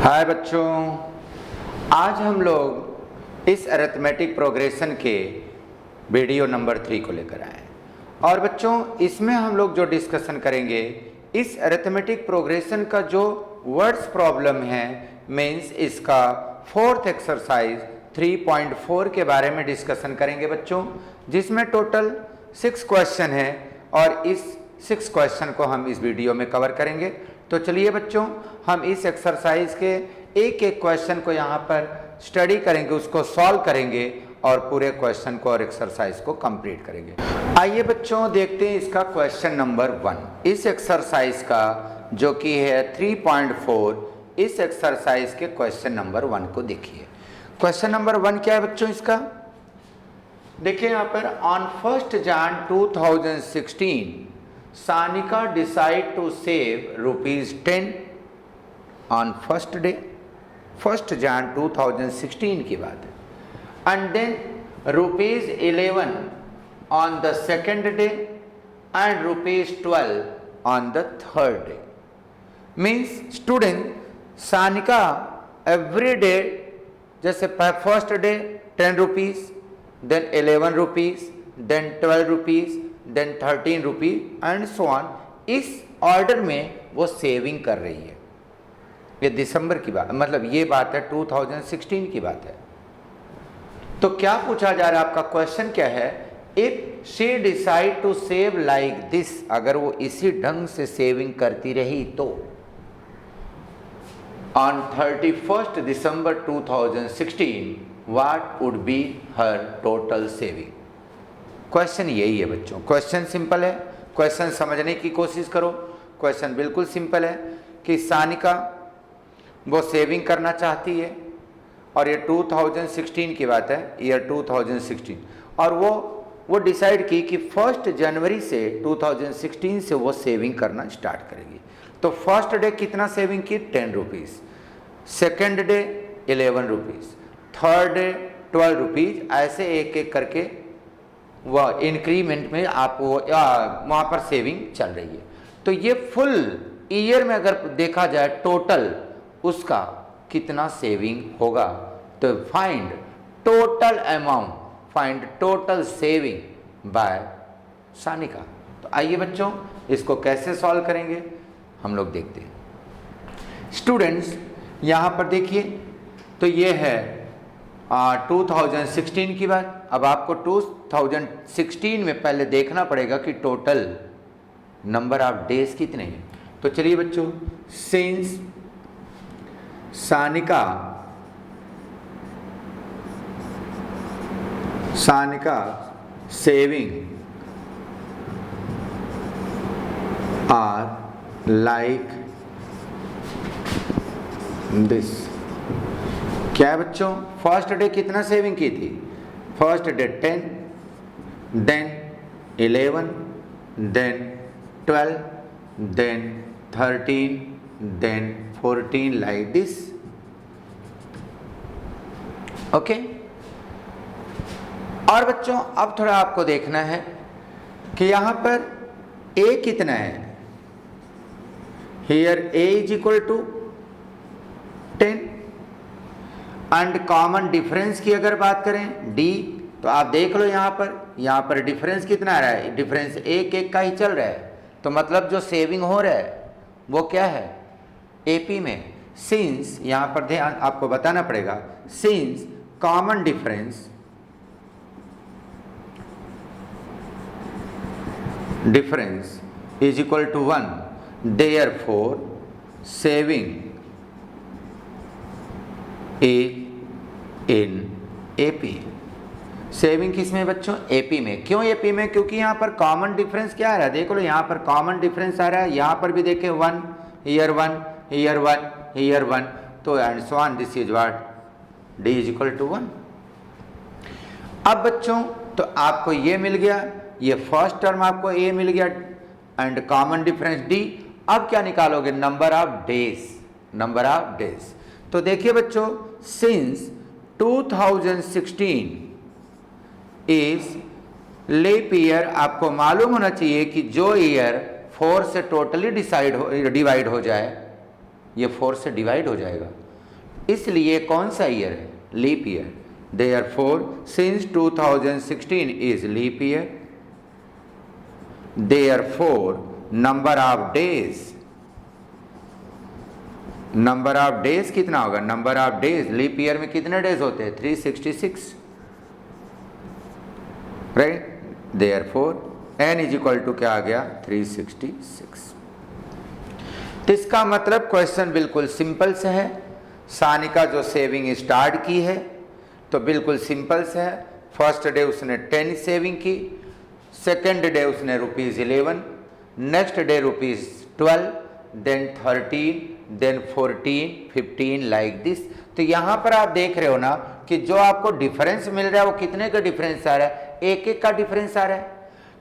हाय बच्चों, आज हम लोग इस अरिथमेटिक प्रोग्रेशन के वीडियो नंबर 3 को लेकर आए और बच्चों इसमें हम लोग जो डिस्कशन करेंगे इस अरिथमेटिक प्रोग्रेशन का जो वर्ड्स प्रॉब्लम है मीन्स इसका फोर्थ एक्सरसाइज 3.4 के बारे में डिस्कशन करेंगे बच्चों, जिसमें टोटल 6 क्वेश्चन है और इस 6 क्वेश्चन को हम इस वीडियो में कवर करेंगे। तो चलिए बच्चों हम इस एक्सरसाइज के एक एक क्वेश्चन को यहाँ पर स्टडी करेंगे, उसको सॉल्व करेंगे और पूरे क्वेश्चन को और एक्सरसाइज को कंप्लीट करेंगे। आइए बच्चों देखते हैं इसका क्वेश्चन नंबर 1 इस एक्सरसाइज का जो कि है 3.4। इस एक्सरसाइज के क्वेश्चन नंबर 1 को देखिए। क्वेश्चन नंबर 1 क्या है बच्चों इसका? देखिए यहाँ पर on 1 Jan 2016 Sanika decide to save ₹10 on first day, 1 Jan 2016 की बात है, and then ₹11 on the second day and ₹12 on the third day. Means student Sanika every day जैसे first day 10 rupees, then 11 rupees, then 12 rupees, then 13 rupees and so on, इस order में वो saving कर रही है। ये दिसंबर की बात, मतलब ये बात है 2016 की बात है। तो क्या पूछा जा रहा है, आपका क्वेश्चन क्या है? If she decide to save like this, अगर वो इसी ढंग से सेविंग करती रही तो on 31st December 2016 what would be her total saving? Question यही है बच्चों। क्वेश्चन सिंपल है, क्वेश्चन समझने की कोशिश करो। क्वेश्चन बिल्कुल सिंपल है कि सानिका वो सेविंग करना चाहती है और ये 2016 की बात है, ईयर 2016, और वो डिसाइड की कि 1 जनवरी से 2016 से वो सेविंग करना स्टार्ट करेगी। तो फर्स्ट डे कितना सेविंग की? 10 rupees, second day 11 rupees, third day 12 rupees, ऐसे एक एक करके वह इंक्रीमेंट में आप वहाँ पर सेविंग चल रही है। तो ये फुल ईयर में अगर देखा जाए टोटल उसका कितना सेविंग होगा, तो find total amount, find total saving by Sanika. तो आइए बच्चों इसको कैसे सॉल्व करेंगे हम लोग देखते हैं। स्टूडेंट्स यहाँ पर देखिए, तो ये है 2016 की बात। अब आपको 2016 में पहले देखना पड़ेगा कि टोटल नंबर ऑफ डेज कितने हैं। तो चलिए बच्चों, since Sanika saving are like this. क्या है बच्चों? फर्स्ट डे कितना सेविंग की थी? First day 10, then 11, then 12, then 13, then 14, like this. Okay. और बच्चों अब थोड़ा आपको देखना है कि यहां पर ए कितना है। Here a is equal to 10 and common difference की अगर बात करें डी, तो आप देख लो यहाँ पर डिफरेंस कितना आ रहा है? डिफरेंस एक एक का ही चल रहा है। तो मतलब जो सेविंग हो रहा है वो क्या है? एपी में। सिंस यहाँ पर ध्यान आपको बताना पड़ेगा, since common difference is equal to 1, therefore saving in AP. Saving किस में बच्चों? एपी में। क्यों एपी में? क्योंकि यहाँ पर कॉमन डिफरेंस क्या आ रहा है? देख लो यहाँ पर कॉमन डिफरेंस आ रहा है। यहाँ पर भी देखें 1, ईयर 1, ईयर 1, ईयर 1, तो and so on, this is what d is equal to 1। अब बच्चों तो आपको ये मिल गया, ये फर्स्ट टर्म आपको ए मिल गया एंड कॉमन डिफरेंस डी। अब क्या निकालोगे? Number of days, number of days. तो देखिए बच्चों, सिंस 2016 इज लीप ईयर, आपको मालूम होना चाहिए कि जो ईयर 4 से टोटली डिवाइड हो जाए, ये 4 से डिवाइड हो जाएगा। इसलिए कौन सा ईयर है? Leap year. Therefore since 2016 is leap year, therefore number of days कितना होगा? Number of days leap year में कितने डेज होते हैं? 366, right. Therefore n is equal to क्या आ गया? 366। तो इसका मतलब क्वेश्चन बिल्कुल सिंपल से है। सानिका जो सेविंग स्टार्ट की है तो बिल्कुल सिंपल से है। फर्स्ट डे उसने 10 सेविंग की, सेकेंड डे उसने ₹11, next day ₹12, then 13, then 14, 15 like this. तो यहाँ पर आप देख रहे हो ना कि जो आपको डिफरेंस मिल रहा है वो कितने का डिफरेंस आ रहा है? एक का डिफरेंस आ रहा है।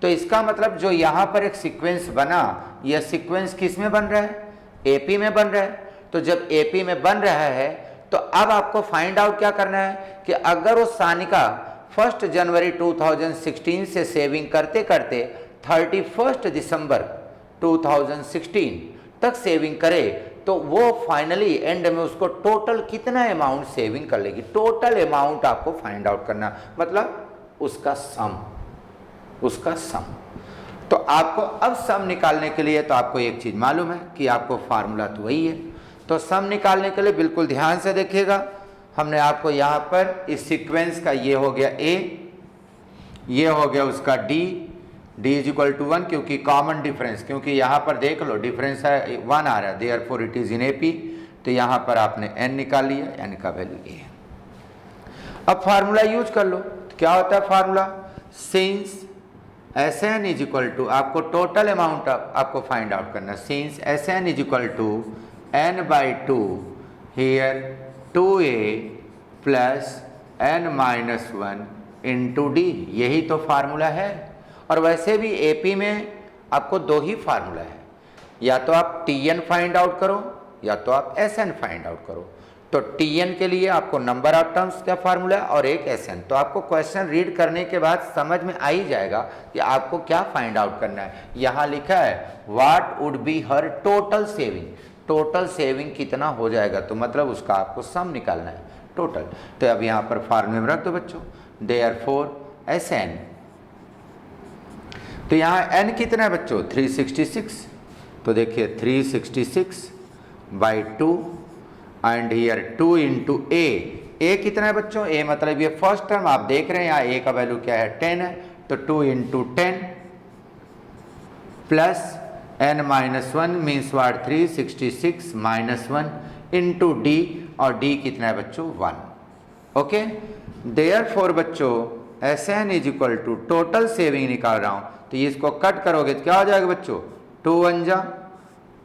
तो इसका मतलब जो यहाँ पर एक सीक्वेंस बना, यह सीक्वेंस किस में बन रहा है? एपी में बन रहा है। तो जब एपी में बन रहा है तो अब आपको फाइंड आउट क्या करना है कि अगर वो सानिका 1 जनवरी 2016 से सेविंग करते करते 31 दिसंबर 2016 तक सेविंग करे तो वो फाइनली एंड में उसको टोटल कितना अमाउंट सेविंग कर लेगी। टोटल अमाउंट आपको फाइंड आउट करना, मतलब उसका सम। तो आपको अब सम निकालने के लिए तो आपको एक चीज मालूम है कि आपको फार्मूला तो वही है। तो सम निकालने के लिए बिल्कुल ध्यान से देखिएगा। हमने आपको यहाँ पर इस सीक्वेंस का ये हो गया A, ये हो गया उसका D इज इक्वल टू 1, क्योंकि कॉमन डिफरेंस, क्योंकि यहाँ पर देख लो डिफरेंस है 1 आ रहा है, therefore it is in AP। तो यहाँ पर आपने n निकाल लिया, n का वैल्यू A है। अब फार्मूला यूज कर लो। तो क्या होता है formula? Since Sn is equal to, आपको टोटल अमाउंट आपको फाइंड आउट करना। Since Sn is equal to n/2 here 2a plus n-1 into d, यही तो फार्मूला है। और वैसे भी एपी में आपको दो ही फार्मूला है, या तो आप Tn फाइंड आउट करो या तो आप Sn फाइंड आउट करो। तो Tn के लिए आपको नंबर ऑफ टर्म्स का फार्मूला है और एक Sn। तो आपको क्वेश्चन रीड करने के बाद समझ में आ ही जाएगा कि आपको क्या फाइंड आउट करना है। यहाँ लिखा है what would be her total saving, total saving कितना हो जाएगा, तो मतलब उसका आपको सम निकालना है टोटल। तो अब यहाँ पर फार्मूले में रख दो बच्चों, देयरफॉर Sn। तो यहाँ n कितना है बच्चों? 366। तो देखिए 366/2 एंड हियर 2 इंटू a कितना है बच्चों? a मतलब ये फर्स्ट टर्म आप देख रहे हैं, यहाँ a का वैल्यू क्या है? 10 है। तो 2 into 10 plus n-1 means what 366 -1 into d, और d कितना है बच्चों? 1। ओके, देयरफॉर बच्चों Sn is equal to total saving निकाल रहा हूँ, तो ये इसको कट करोगे तो क्या हो जाएगा बच्चों? 2 1 जा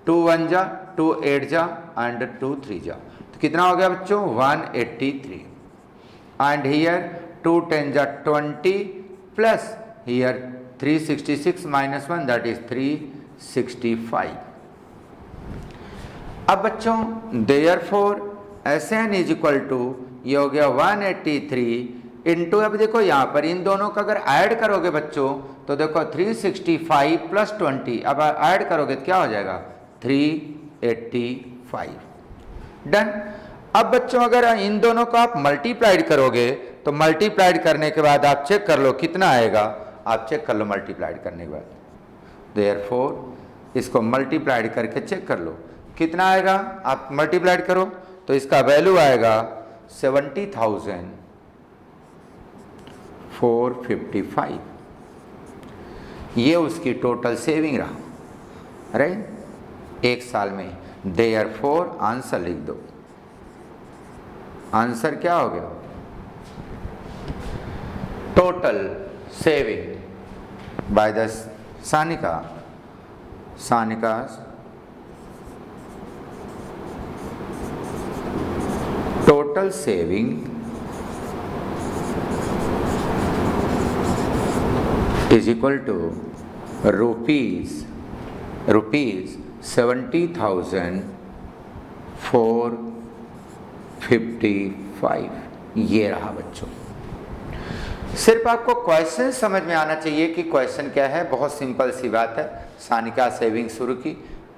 2 1 जा 2 8 जा एंड 2 3 जा, तो कितना हो गया बच्चों? 183। एंड हियर 2 10 जा 20 प्लस हियर 366 -1 दैट इज 365। अब बच्चों therefore Sn is equal to ये हो गया 183 इंटू, अब देखो यहाँ पर इन दोनों का अगर ऐड करोगे बच्चों तो देखो 365 प्लस 20, अब ऐड करोगे तो क्या हो जाएगा? 385। डन। अब बच्चों अगर इन दोनों को आप मल्टीप्लाइड करोगे तो मल्टीप्लाइड करने के बाद आप चेक कर लो कितना आएगा। आप चेक कर लो मल्टीप्लाइड करने के बाद, देयरफॉर इसको मल्टीप्लाइड करके चेक कर लो कितना आएगा। आप मल्टीप्लाइड करो तो इसका वैल्यू आएगा 70,455। ये उसकी टोटल सेविंग रहा, राइट, एक साल में। देयरफॉर आंसर लिख दो। आंसर क्या हो गया? Total saving by the Sanika total saving is equal to rupees 70,455। ये रहा बच्चों। सिर्फ आपको क्वेश्चन समझ में आना चाहिए कि क्वेश्चन क्या है। बहुत सिंपल सी बात है। सानिका सेविंग शुरू की,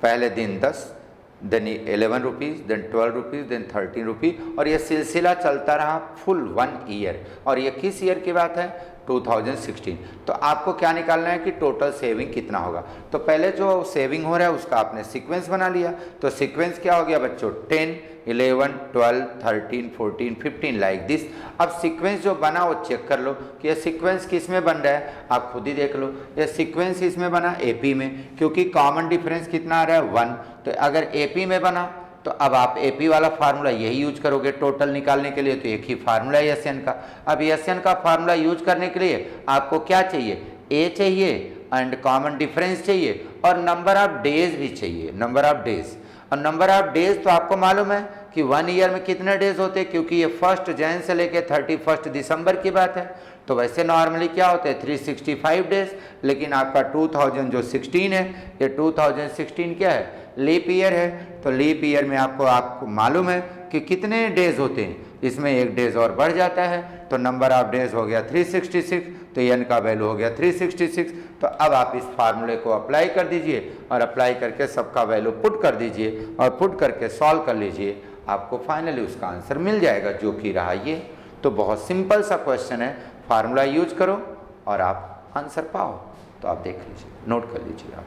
पहले दिन 10, then 11 rupees, then 12 rupees, then 13 rupees, और ये सिलसिला चलता रहा फुल 1 ईयर। और ये किस ईयर की बात है? 2016। तो आपको क्या निकालना है कि टोटल सेविंग कितना होगा। तो पहले जो सेविंग हो रहा है उसका आपने सीक्वेंस बना लिया। तो सीक्वेंस क्या हो गया बच्चों? 10, 11, 12, 13, 14, 15 लाइक दिस। अब सीक्वेंस जो बना वो चेक कर लो कि ये सीक्वेंस किस में बन रहा है, आप खुद ही देख लो। ये सीक्वेंस इसमें बना एपी में, क्योंकि कॉमन डिफरेंस कितना आ रहा है? 1। तो अगर एपी में बना तो अब आप एपी वाला फार्मूला यही यूज करोगे टोटल निकालने के लिए। तो एक ही फार्मूला है एसएन का। अब एसएन का फार्मूला यूज करने के लिए आपको क्या चाहिए? ए चाहिए एंड कॉमन डिफरेंस चाहिए और नंबर ऑफ डेज भी चाहिए, नंबर ऑफ डेज। और नंबर ऑफ डेज तो आपको मालूम है कि 1 ईयर में कितने डेज होते हैं, क्योंकि ये 1 जनवरी से लेकर 31 दिसंबर की बात है। तो वैसे नॉर्मली क्या होते हैं? 365 डेज। लेकिन आपका 2016 है, ये 2016 क्या है? लीप ईयर है। तो लीप ईयर में आपको मालूम है कि कितने डेज होते हैं, इसमें एक डेज और बढ़ जाता है। तो नंबर ऑफ डेज हो गया 366, तो एन का वैल्यू हो गया 366। तो अब आप इस फार्मूले को अप्लाई कर दीजिए और अप्लाई करके सबका वैल्यू पुट कर दीजिए और पुट करके सॉल्व कर लीजिए, आपको फाइनली उसका आंसर मिल जाएगा जो कि रहा ये। तो बहुत सिंपल सा क्वेश्चन है, फार्मूला यूज करो और आप आंसर पाओ। तो आप देख लीजिए, नोट कर लीजिए आप।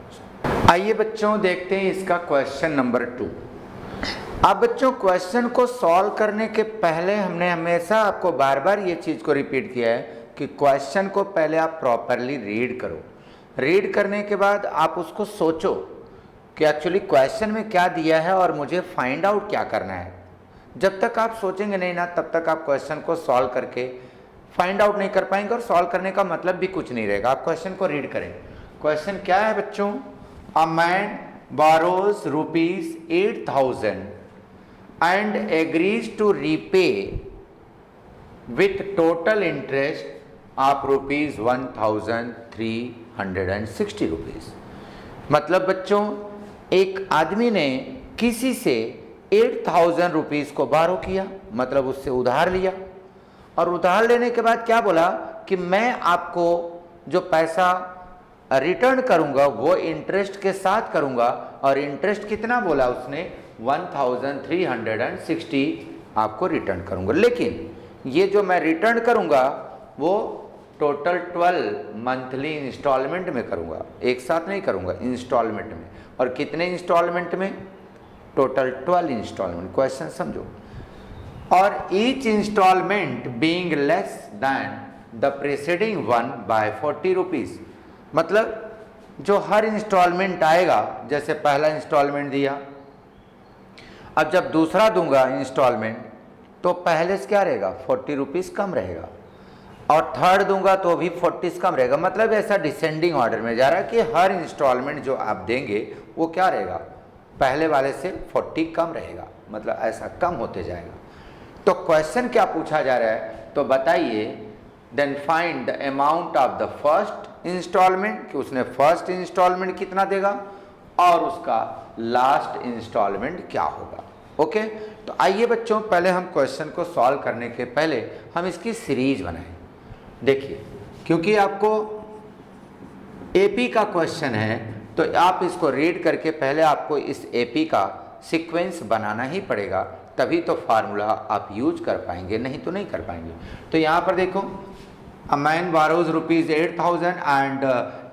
आइए बच्चों देखते हैं इसका क्वेश्चन नंबर 2। अब बच्चों क्वेश्चन को सॉल्व करने के पहले हमने हमेशा आपको बार बार ये चीज़ को रिपीट किया है कि क्वेश्चन को पहले आप प्रॉपरली रीड करो। रीड करने के बाद आप उसको सोचो कि एक्चुअली क्वेश्चन में क्या दिया है और मुझे फाइंड आउट क्या करना है। जब तक आप सोचेंगे नहीं ना, तब तक आप क्वेश्चन को सॉल्व करके फाइंड आउट नहीं कर पाएंगे और सॉल्व करने का मतलब भी कुछ नहीं रहेगा। आप क्वेश्चन को रीड करें। क्वेश्चन क्या है बच्चों? A man borrows rupees 8,000 and agrees to repay with total interest of rupees 1,360 rupees। मतलब बच्चों एक आदमी ने किसी से 8,000 रुपीज़ को बारो किया, मतलब उससे उधार लिया। और उधार लेने के बाद क्या बोला कि मैं आपको जो पैसा रिटर्न करूंगा वो इंटरेस्ट के साथ करूंगा। और इंटरेस्ट कितना बोला उसने? 1,360 आपको रिटर्न करूंगा। लेकिन ये जो मैं रिटर्न करूंगा वो टोटल 12 मंथली इंस्टॉलमेंट में करूंगा, एक साथ नहीं करूंगा, इंस्टॉलमेंट में। और कितने इंस्टॉलमेंट में? Total 12 instalment. क्वेश्चन समझो। और each installment being less than the preceding one by 40 rupees. मतलब जो हर इंस्टॉलमेंट आएगा, जैसे पहला इंस्टॉलमेंट दिया, अब जब दूसरा दूंगा इंस्टॉलमेंट तो पहले से क्या रहेगा? 40 रुपीज़ कम रहेगा। और थर्ड दूंगा तो भी 40 कम रहेगा। मतलब ऐसा डिसेंडिंग ऑर्डर में जा रहा है कि हर इंस्टॉलमेंट जो आप देंगे वो क्या रहेगा? पहले वाले से 40 कम रहेगा। मतलब ऐसा कम होते जाएगा। तो क्वेश्चन क्या पूछा जा रहा है? तो बताइए, then find the amount of the first installment, कि उसने फर्स्ट इंस्टॉलमेंट कितना देगा और उसका लास्ट इंस्टॉलमेंट क्या होगा। ओके, तो आइए बच्चों पहले हम क्वेश्चन को सॉल्व करने के पहले हम इसकी सीरीज बनाएं। देखिए, क्योंकि आपको एपी का क्वेश्चन है तो आप इसको रीड करके पहले आपको इस एपी का सीक्वेंस बनाना ही पड़ेगा, तभी तो फार्मूला आप यूज कर पाएंगे, नहीं तो नहीं कर पाएंगे। तो यहाँ पर देखो, a man borrows rupees 8,000 and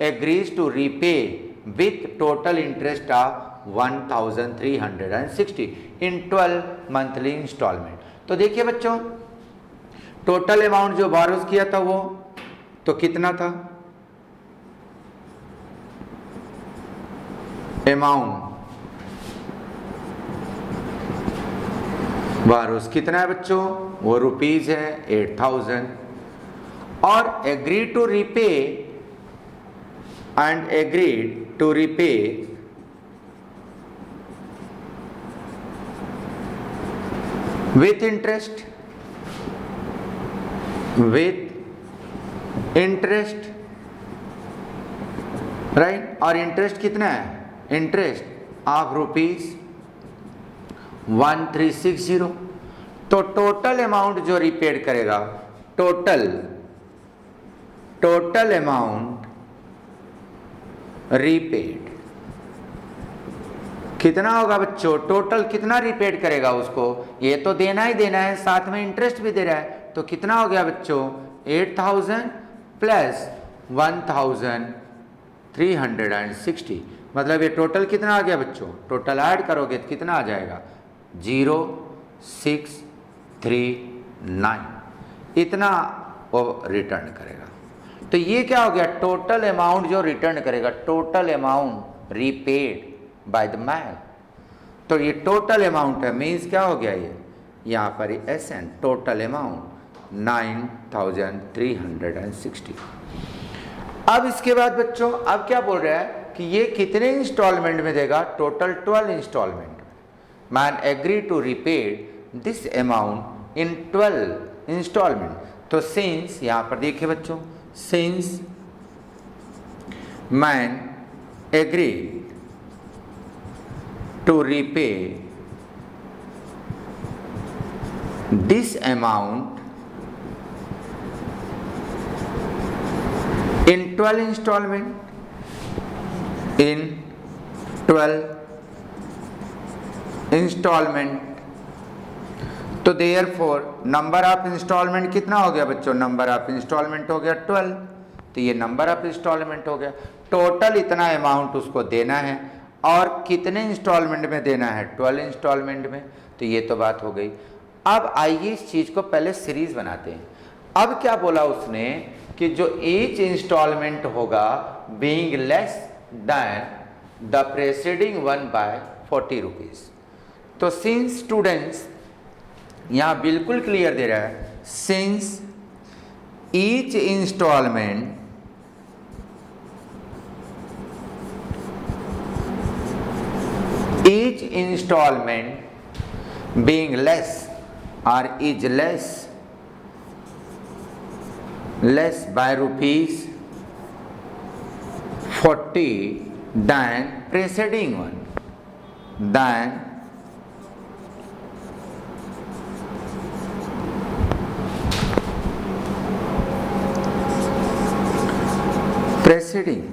agrees to repay with total interest of 1,360 in 12 monthly installment। तो देखिए बच्चों, टोटल अमाउंट जो बोरोज किया था वो तो कितना था? अमाउंट बोरोज कितना है बच्चों? वो रुपीज है 8,000। और agree to repay and agreed to repay with interest, right. और इंटरेस्ट कितना है? Interest of rupees 1,360। तो टोटल अमाउंट जो रिपेड करेगा, टोटल अमाउंट रीपेड कितना होगा बच्चों, टोटल कितना रिपेड करेगा उसको, ये तो देना ही देना है, साथ में इंटरेस्ट भी दे रहा है, तो कितना हो गया बच्चों 8000 प्लस 1360, मतलब ये टोटल कितना आ गया बच्चों, टोटल ऐड करोगे तो कितना आ जाएगा 0639, इतना वो रिटर्न करेगा। तो ये क्या हो गया, टोटल अमाउंट जो रिटर्न करेगा, total amount repaid by the man. तो ये टोटल अमाउंट है, मीन्स क्या हो गया, ये यहाँ पर SN टोटल अमाउंट 9360। अब इसके बाद बच्चों अब क्या बोल रहा है कि ये कितने इंस्टॉलमेंट में देगा, total 12 installment. Man agree to repaid this amount in 12 installment. तो सिंस, यहाँ पर देखिए बच्चों, since man agree to repay this amount in 12 installment, in 12 installment, तो therefore नंबर ऑफ इंस्टॉलमेंट कितना हो गया बच्चों, नंबर ऑफ इंस्टॉलमेंट हो गया 12, तो ये नंबर ऑफ इंस्टॉलमेंट हो गया। टोटल इतना अमाउंट उसको देना है और कितने इंस्टॉलमेंट में देना है, 12 इंस्टॉलमेंट में, तो ये तो बात हो गई। अब आइए इस चीज़ को पहले सीरीज बनाते हैं। अब क्या बोला उसने कि जो ईच इंस्टॉलमेंट होगा being less than the preceding one by 40 rupees. तो सिंस स्टूडेंट्स यहाँ बिल्कुल क्लियर दे रहा है, since each installment each installment being less or is less by rupees 40 than preceding one, than preceding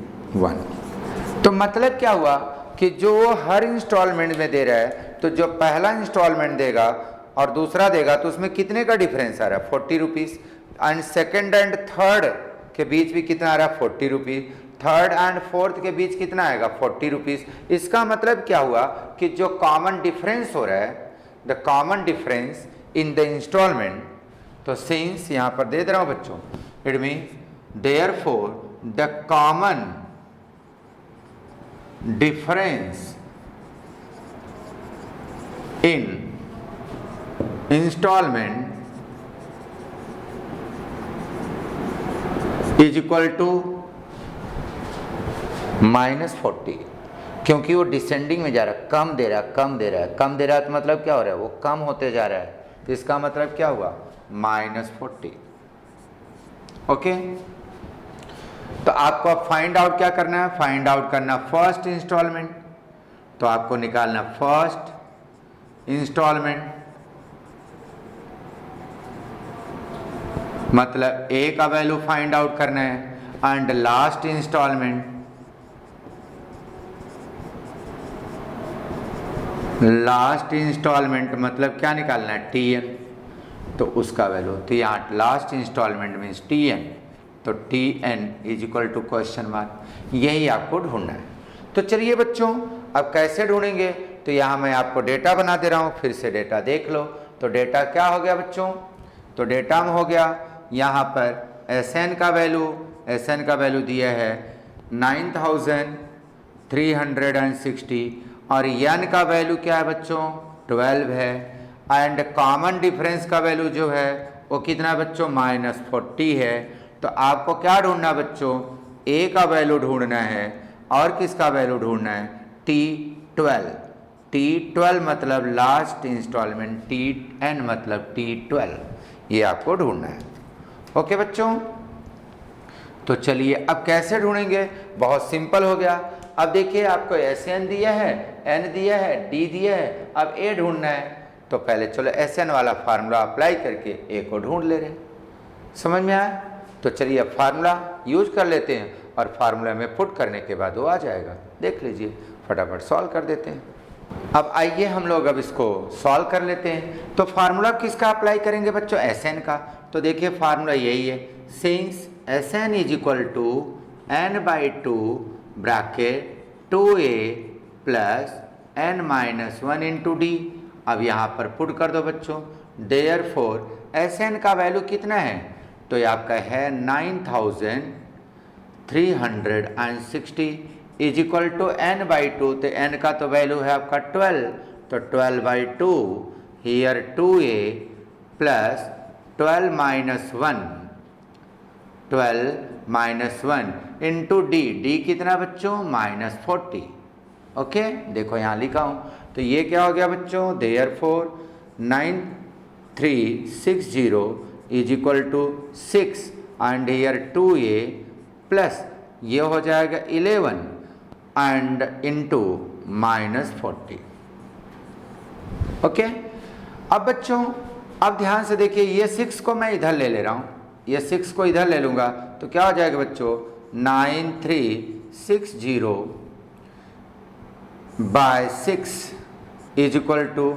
one। तो मतलब क्या हुआ कि जो हर इंस्टॉलमेंट में दे रहा है, तो जो पहला इंस्टॉलमेंट देगा और दूसरा देगा तो उसमें कितने का डिफरेंस आ रहा है, 40 rupees, and second and third के बीच भी कितना आ रहा है, 40 रुपीज़, थर्ड एंड फोर्थ के बीच कितना आएगा, 40 रुपीज़। इसका मतलब क्या हुआ कि जो कॉमन डिफरेंस हो रहा है, the common difference in the installment, तो सिंस यहाँ पर दे रहा हूँ बच्चों, it means therefore the common difference in installment is equal to -40, क्योंकि वो डिसेंडिंग में जा रहा है, कम दे रहा है, कम दे रहा है, कम दे रहा है, तो मतलब क्या हो रहा है, वो कम होते जा रहा है, तो इसका मतलब क्या हुआ, -40। ओके, तो आपको अब फाइंड आउट क्या करना है, फाइंड आउट करना फर्स्ट इंस्टॉलमेंट, तो आपको निकालना फर्स्ट इंस्टॉलमेंट, मतलब ए का वैल्यू फाइंड आउट करना है, and last installment, last installment मतलब क्या निकालना है, TN, तो उसका वैल्यू, तो यहाँ लास्ट इंस्टॉलमेंट मीन्स TN, तो TN is equal to question mark, यही आपको ढूंढना है। तो चलिए बच्चों अब कैसे ढूंढेंगे, तो यहाँ मैं आपको डेटा बना दे रहा हूँ, फिर से डेटा देख लो। तो डेटा क्या हो गया बच्चों, तो डेटा में हो गया यहाँ पर SN का वैल्यू दिया है 9360, और N का वैल्यू क्या है बच्चों, 12 है, एंड कॉमन डिफरेंस का वैल्यू जो है वो कितना बच्चों, -40 है। तो आपको क्या ढूंढना बच्चों, A का वैल्यू ढूंढना है और किसका वैल्यू ढूंढना है, T12 मतलब लास्ट इंस्टॉलमेंट, TN मतलब T12, ये आपको ढूंढना है। ओके बच्चों, तो चलिए अब कैसे ढूंढेंगे, बहुत सिंपल हो गया। अब देखिए आपको SN दिया है, N दिया है, D दिया है, अब A ढूंढना है, तो पहले चलो SN वाला फार्मूला अप्लाई करके A को ढूंढ ले रहे, समझ में आया। तो चलिए अब फार्मूला यूज कर लेते हैं और फार्मूला में पुट करने के बाद वो आ जाएगा, देख लीजिए, फटाफट सॉल्व कर देते हैं। अब आइए हम लोग अब इसको सॉल्व कर लेते हैं। तो फार्मूला किसका अप्लाई करेंगे बच्चों? Sn का। तो देखिए फार्मूला यही है, since Sn is equal to n/2 bracket 2a plus n-1 into d. अब यहाँ पर पुट कर दो बच्चों, देयरफॉर Sn का वैल्यू कितना है? तो ये आपका है 9360 इज इक्वल टू n/2। तो n का तो वैल्यू है आपका 12, तो 12/2 here 2a plus 12 - 1 into D कितना बच्चों? -40। ओके, देखो यहाँ लिखा हूँ। तो ये क्या हो गया बच्चों? Therefore 9360 is equal to 6 and here 2a plus ये हो जाएगा 11 एंड इंटू -40। ओके, अब बच्चों अब ध्यान से देखिए, ये 6 को मैं इधर ले रहा हूँ, ये 6 को इधर ले लूँगा तो क्या हो जाएगा बच्चों? 9360 bye 6 is equal to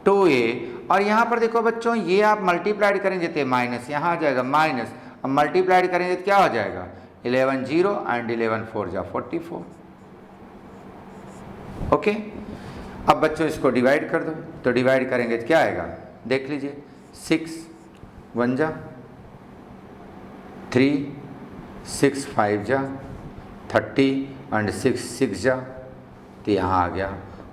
2a। और यहाँ पर देखो बच्चों, ये आप मल्टीप्लाइड करेंगे तो माइनस यहाँ आ जाएगा माइनस, अब मल्टीप्लाइड करेंगे तो क्या हो जाएगा? 11 0 एंड 11 4 जा 44। ओके, अब बच्चों इसको डिवाइड कर दो, तो डिवाइड करेंगे तो क्या आएगा? देख लीजिए, 6 1 जा 3, 6 5 जा 30 एंड 6 6 जा, तो यहाँ आ गया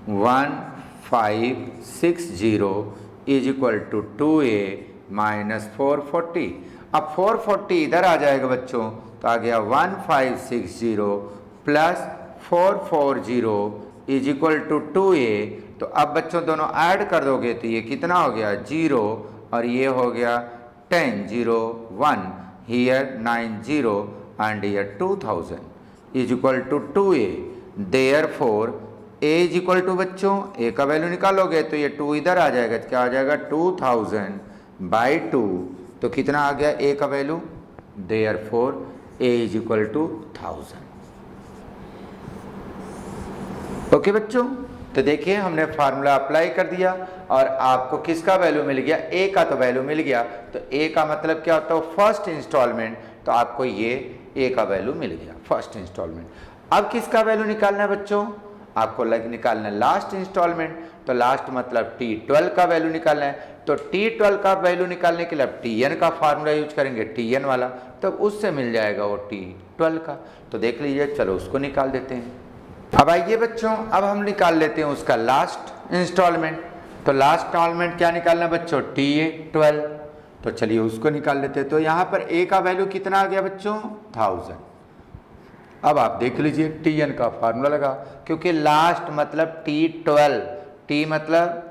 1560 is equal to 2a minus 440। अब 440 इधर आ जाएगा बच्चों, तो आ गया 1560 plus 440 is equal to 2a। तो अब बच्चों दोनों ऐड कर दोगे तो ये कितना हो गया? 0 और ये हो गया 10 0 1 here 90 and here 2000 is equal to 2a। Therefore a is equal to बच्चों a का वैल्यू निकालोगे तो ये 2 इधर आ जाएगा, तो क्या आ जाएगा? 2000/2। तो कितना आ गया a का value? Therefore a is equal to 1000। Okay बच्चों, तो देखिए हमने फार्मूला अप्लाई कर दिया और आपको किसका वैल्यू मिल गया? a का तो वैल्यू मिल गया। तो a का मतलब क्या होता है? First installment. तो आपको ये a का वैल्यू मिल गया, फर्स्ट इंस्टॉलमेंट। अब किसका वैल्यू निकालना है बच्चों? आपको निकालना है लास्ट इंस्टॉलमेंट। तो लास्ट मतलब T12 का वैल्यू निकालना है। तो T12 का वैल्यू निकालने के लिए अब Tn का फार्मूला यूज करेंगे, Tn वाला, तब उससे मिल जाएगा वो T12 का। तो देख लीजिए, चलो उसको निकाल देते हैं। अब आइए बच्चों, अब हम निकाल लेते हैं उसका लास्ट इंस्टॉलमेंट। तो लास्ट इंस्टॉलमेंट क्या निकालना बच्चों? T12। तो चलिए उसको निकाल लेते हैं। तो यहाँ पर a का वैल्यू कितना आ गया बच्चों? 1000। अब आप देख लीजिए, Tn का फार्मूला लगा, क्योंकि लास्ट मतलब T12, T मतलब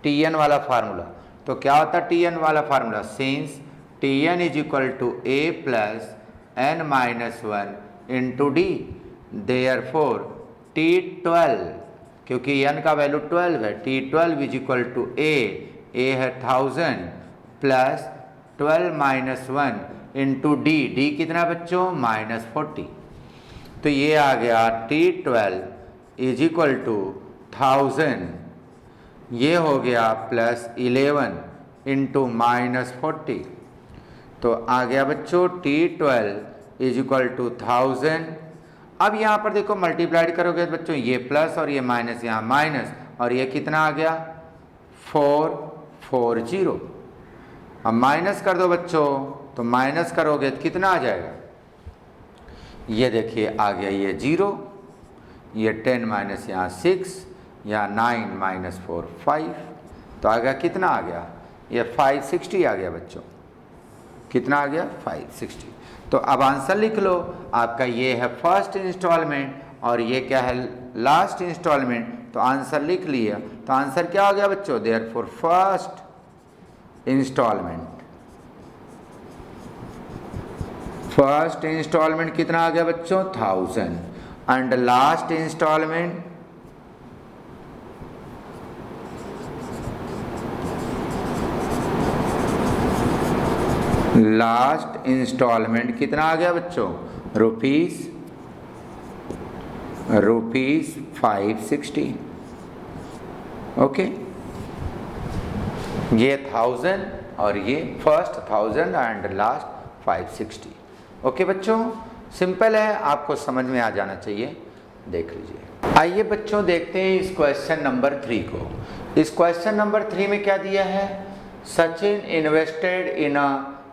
Tn वाला फार्मूला। तो क्या होता है Tn वाला formula? Since Tn is equal to a plus n-1 into d. Therefore T12, क्योंकि n का वैल्यू 12 है, T12 is equal to a है 1000 प्लस 12 - 1 इंटू डी कितना बच्चों? -40। तो ये आ गया T12 इज इक्वल टू 1000, ये हो गया प्लस 11 इंटू -40। तो आ गया बच्चों T12 इज इक्वल टू 1000। अब यहाँ पर देखो मल्टीप्लाइड करोगे तो बच्चों ये प्लस और ये माइनस, यहाँ माइनस, और ये कितना आ गया? 440। अब माइनस कर दो बच्चों, तो माइनस करोगे तो कितना आ जाएगा? ये देखिए आ गया ये 0, ये 10 माइनस यहाँ 6, यहाँ 9 माइनस 4 5। तो आ गया कितना आ गया? ये 560 आ गया बच्चों। कितना आ गया? 560। तो अब आंसर लिख लो। आपका ये है फर्स्ट इंस्टॉलमेंट और ये क्या है? Last instalment. तो आंसर लिख लिया। तो आंसर क्या हो गया बच्चों? Therefore first installment, first installment कितना आ गया बच्चों? 1000 एंड लास्ट इंस्टॉलमेंट कितना आ गया बच्चों? रुपीस 560। ओके, ये 1000 और ये फर्स्ट 1000 एंड लास्ट 560। ओके बच्चों, सिंपल है, आपको समझ में आ जाना चाहिए। देख लीजिए, आइए बच्चों देखते हैं इस क्वेश्चन नंबर 3 को। इस क्वेश्चन नंबर 3 में क्या दिया है? Sachin invested in a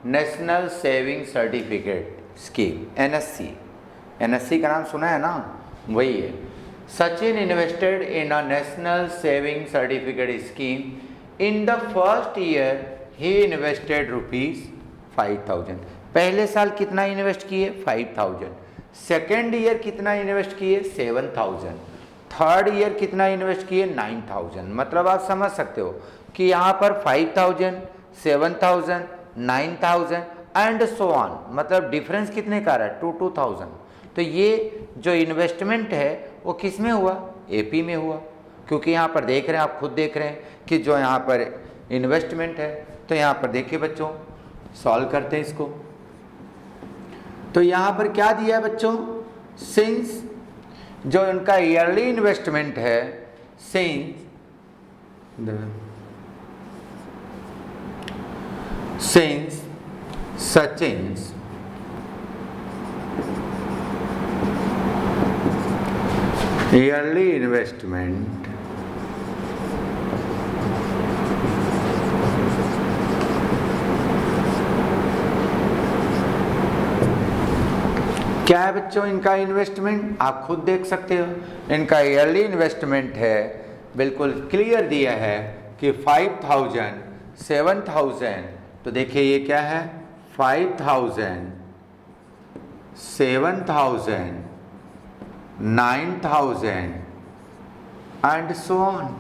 national saving certificate scheme, NSC. NSC का नाम सुना है ना, वही है। Sachin invested in a national saving certificate scheme in the first year he invested ₹5000। पहले साल कितना इन्वेस्ट किए? 5000। सेकेंड ईयर कितना इन्वेस्ट किए? 7000। थर्ड ईयर कितना इन्वेस्ट किए? 9000। मतलब आप समझ सकते हो कि यहाँ पर 5000, 7000, 9000 एंड सो ऑन, मतलब डिफरेंस कितने का रहा है? 2000। तो ये जो इन्वेस्टमेंट है वो किस में हुआ? एपी में हुआ, क्योंकि यहाँ पर देख रहे हैं, आप खुद देख रहे हैं कि जो यहाँ पर इन्वेस्टमेंट है। तो यहाँ पर देखिए बच्चों, सॉल्व करते हैं इसको। तो यहाँ पर क्या दिया है बच्चों? सिंस जो इनका ईयरली इन्वेस्टमेंट है, सिंस Sachin's yearly investment क्या है बच्चों? इनका इन्वेस्टमेंट आप खुद देख सकते हो, इनका ईयरली इन्वेस्टमेंट है, बिल्कुल क्लियर दिया है कि 5000, 7000। तो देखिए ये क्या है? 5000, 7000, 9000 and so on.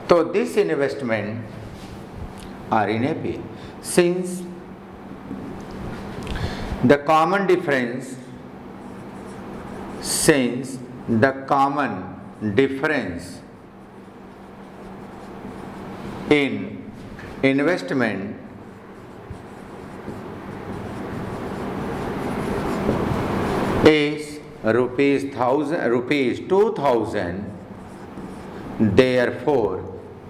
So this investment are in AP. Since the common difference in investment is ₹2000, therefore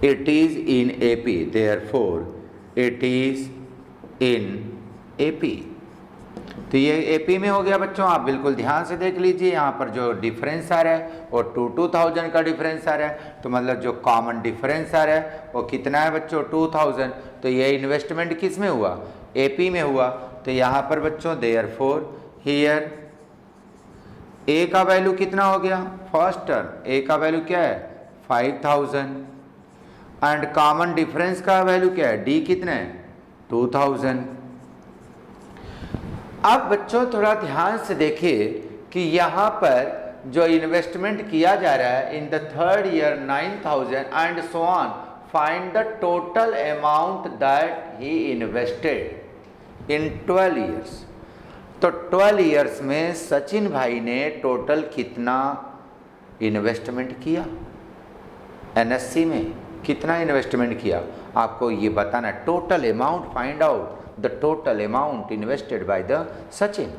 it is in AP, therefore it is in AP। तो ये एपी में हो गया बच्चों, आप बिल्कुल ध्यान से देख लीजिए। यहाँ पर जो डिफरेंस आ रहा है वो 2000 का डिफरेंस आ रहा है, तो मतलब जो कॉमन डिफरेंस आ रहा है वो कितना है बच्चों? 2000। तो ये इन्वेस्टमेंट किस में हुआ? एपी में हुआ। तो यहाँ पर बच्चों देयरफॉर हियर ए का वैल्यू कितना हो गया? फर्स्ट टर्म ए का वैल्यू क्या है? 5000 एंड कॉमन डिफरेंस का वैल्यू क्या है? डी कितना है? 2000। अब बच्चों थोड़ा ध्यान से देखिए कि यहाँ पर जो इन्वेस्टमेंट किया जा रहा है in the third year 9000 and so on, find the total amount that he invested in 12 years. तो 12 ईयर्स में सचिन भाई ने टोटल कितना इन्वेस्टमेंट किया? एनएससी में कितना इन्वेस्टमेंट किया आपको ये बताना। Total amount find out the total amount invested by the Sachin.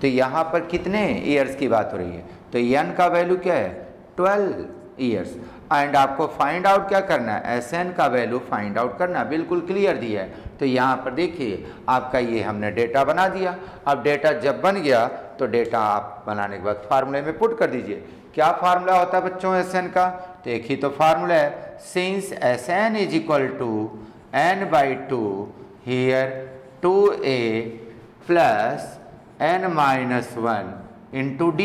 तो यहाँ पर कितने ईयर्स की बात हो रही है? तो एन का वैल्यू क्या है? 12 ईयर्स एंड आपको फाइंड आउट क्या करना है? एस एन का वैल्यू फाइंड आउट करना, बिल्कुल क्लियर दिया है। तो यहाँ पर देखिए आपका ये हमने डेटा बना दिया। अब डेटा जब बन गया तो डेटा आप बनाने के बाद फार्मूले में पुट कर दीजिए। क्या फार्मूला होता है बच्चों एस एन का? तो एक ही तो फार्मूला है, since S N is equal to n/2 here 2a plus n-1 into d,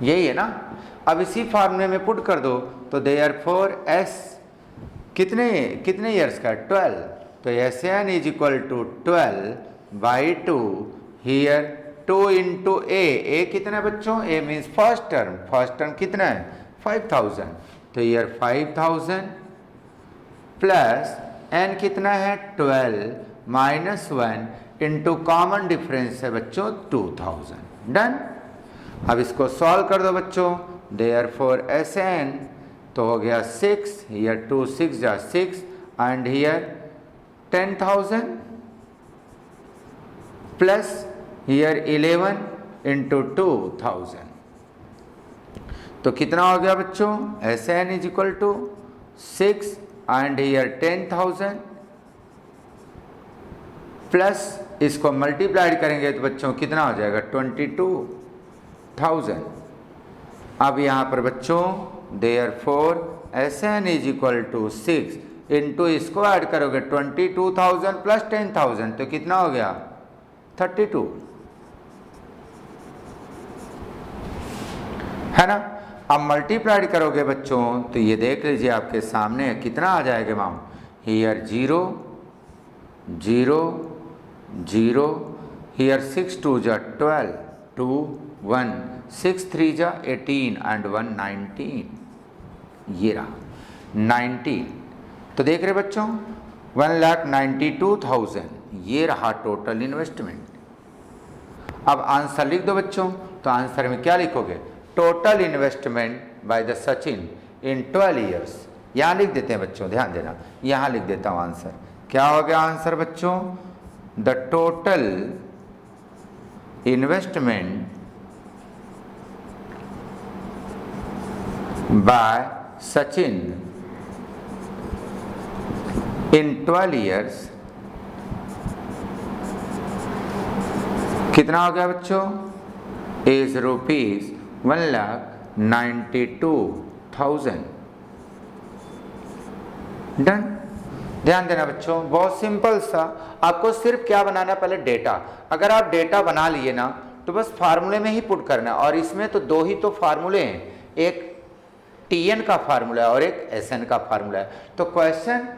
यही है ना। अब इसी फार्मूले में पुट कर दो तो देयरफॉर s कितने ईयर्स का? 12। तो S N is equal to 12/2 here 2 into a कितना है बच्चों? ए मीन्स फर्स्ट टर्म कितना है? 5000। तो ईयर 5000 प्लस एन कितना है? 12 - 1 इंटू कॉमन डिफरेंस है बच्चों 2000। डन। अब इसको सॉल्व कर दो बच्चों। देयरफॉर एस एन तो हो गया 6, हियर 2 6 जा 6 and here 10,000 plus here 11 into 2000। तो कितना हो गया बच्चों, Sn is equal to 6 and here 10,000 plus इसको मल्टीप्लाइड करेंगे तो बच्चों कितना हो जाएगा 22,000। अब यहाँ पर बच्चों therefore Sn is equal to 6 into इसको ऐड करोगे 22,000 प्लस 10,000 तो कितना हो गया 32, है ना। अब मल्टीप्लाइड करोगे बच्चों तो ये देख लीजिए आपके सामने कितना आ जाएगा अमाउंट, हियर 0 0 0, हियर 6 2 जा 12 2 1, 6 3 जा 18 एंड 1 19, ये रहा 19। तो देख रहे बच्चों 1,92,000 ये रहा टोटल इन्वेस्टमेंट। अब आंसर लिख दो बच्चों, तो आंसर में क्या लिखोगे, total investment by the Sachin in 12 years. यहाँ लिख देते हैं बच्चों, ध्यान देना, यहाँ लिख देता हूँ आंसर। क्या हो गया आंसर बच्चों, the total investment by Sachin in 12 years कितना हो गया बच्चों, इज ₹1,92,000। डन। ध्यान देना बच्चों, बहुत सिंपल सा, आपको सिर्फ क्या बनाना है, पहले डेटा। अगर आप डेटा बना लिए ना तो बस फार्मूले में ही पुट करना है। और इसमें तो दो ही तो फार्मूले हैं, एक Tn का फार्मूला है और एक Sn का फार्मूला है। तो क्वेश्चन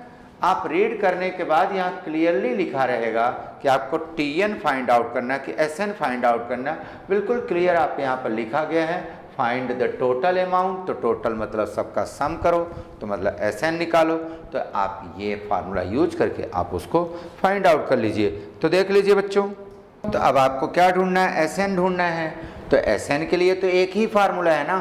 आप रीड करने के बाद यहाँ क्लियरली लिखा रहेगा कि आपको Tn फाइंड आउट करना है कि Sn फाइंड आउट करना है। बिल्कुल क्लियर आप यहाँ पर लिखा गया है, फाइंड द टोटल अमाउंट। तो टोटल मतलब सबका सम करो, तो मतलब Sn निकालो। तो आप ये फार्मूला यूज करके आप उसको फाइंड आउट कर लीजिए। तो देख लीजिए बच्चों, तो अब आपको क्या ढूंढना है, Sn ढूंढना है। तो Sn के लिए तो एक ही फार्मूला है ना,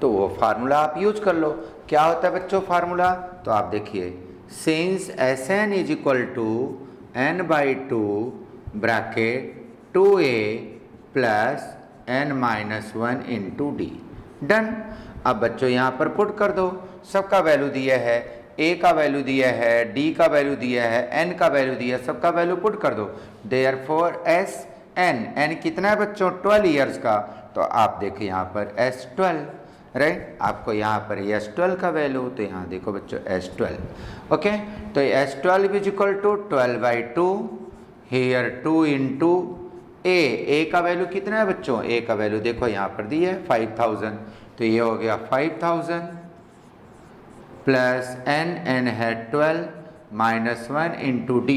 तो वो फार्मूला आप यूज कर लो। क्या होता है बच्चों फार्मूला, तो आप देखिए, since Sn is equal to n/2 bracket 2a plus n-1 into d. Done. अब बच्चों यहाँ पर पुट कर दो, सबका वैल्यू दिया है, a का वैल्यू दिया है, d का वैल्यू दिया है, n का वैल्यू दिया है, सबका वैल्यू पुट कर दो। देयरफॉर n कितना है बच्चों, 12 ईयर्स का। तो आप देखिए यहाँ पर S12, राइट। आपको यहाँ पर S12 का वैल्यू, तो यहाँ देखो बच्चों S12, ओके। तो S12 is equal to 12/2, here 2 into a का वैल्यू कितना है बच्चों, a का वैल्यू देखो यहाँ पर दी है 5,000। तो ये हो गया 5,000 प्लस n है 12 -1 इंटू d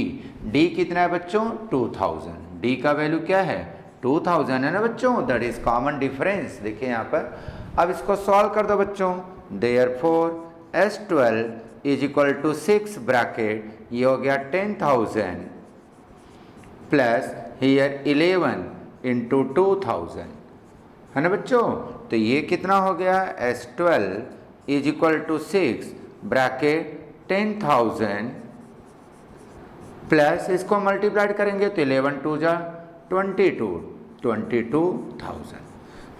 कितना है बच्चों 2,000। d का वैल्यू क्या है 2,000 है ना बच्चों, दैट इज कॉमन डिफरेंस। देखिए यहाँ पर, अब इसको सॉल्व कर दो बच्चों। Therefore S12 is equal to 6 bracket, ये हो गया 10,000 प्लस हियर 11 इंटू 2,000, है ना बच्चों। तो ये कितना हो गया, S12 is equal to 6 bracket 10,000 plus इसको मल्टीप्लाइड करेंगे तो 11 2 जा 22,000,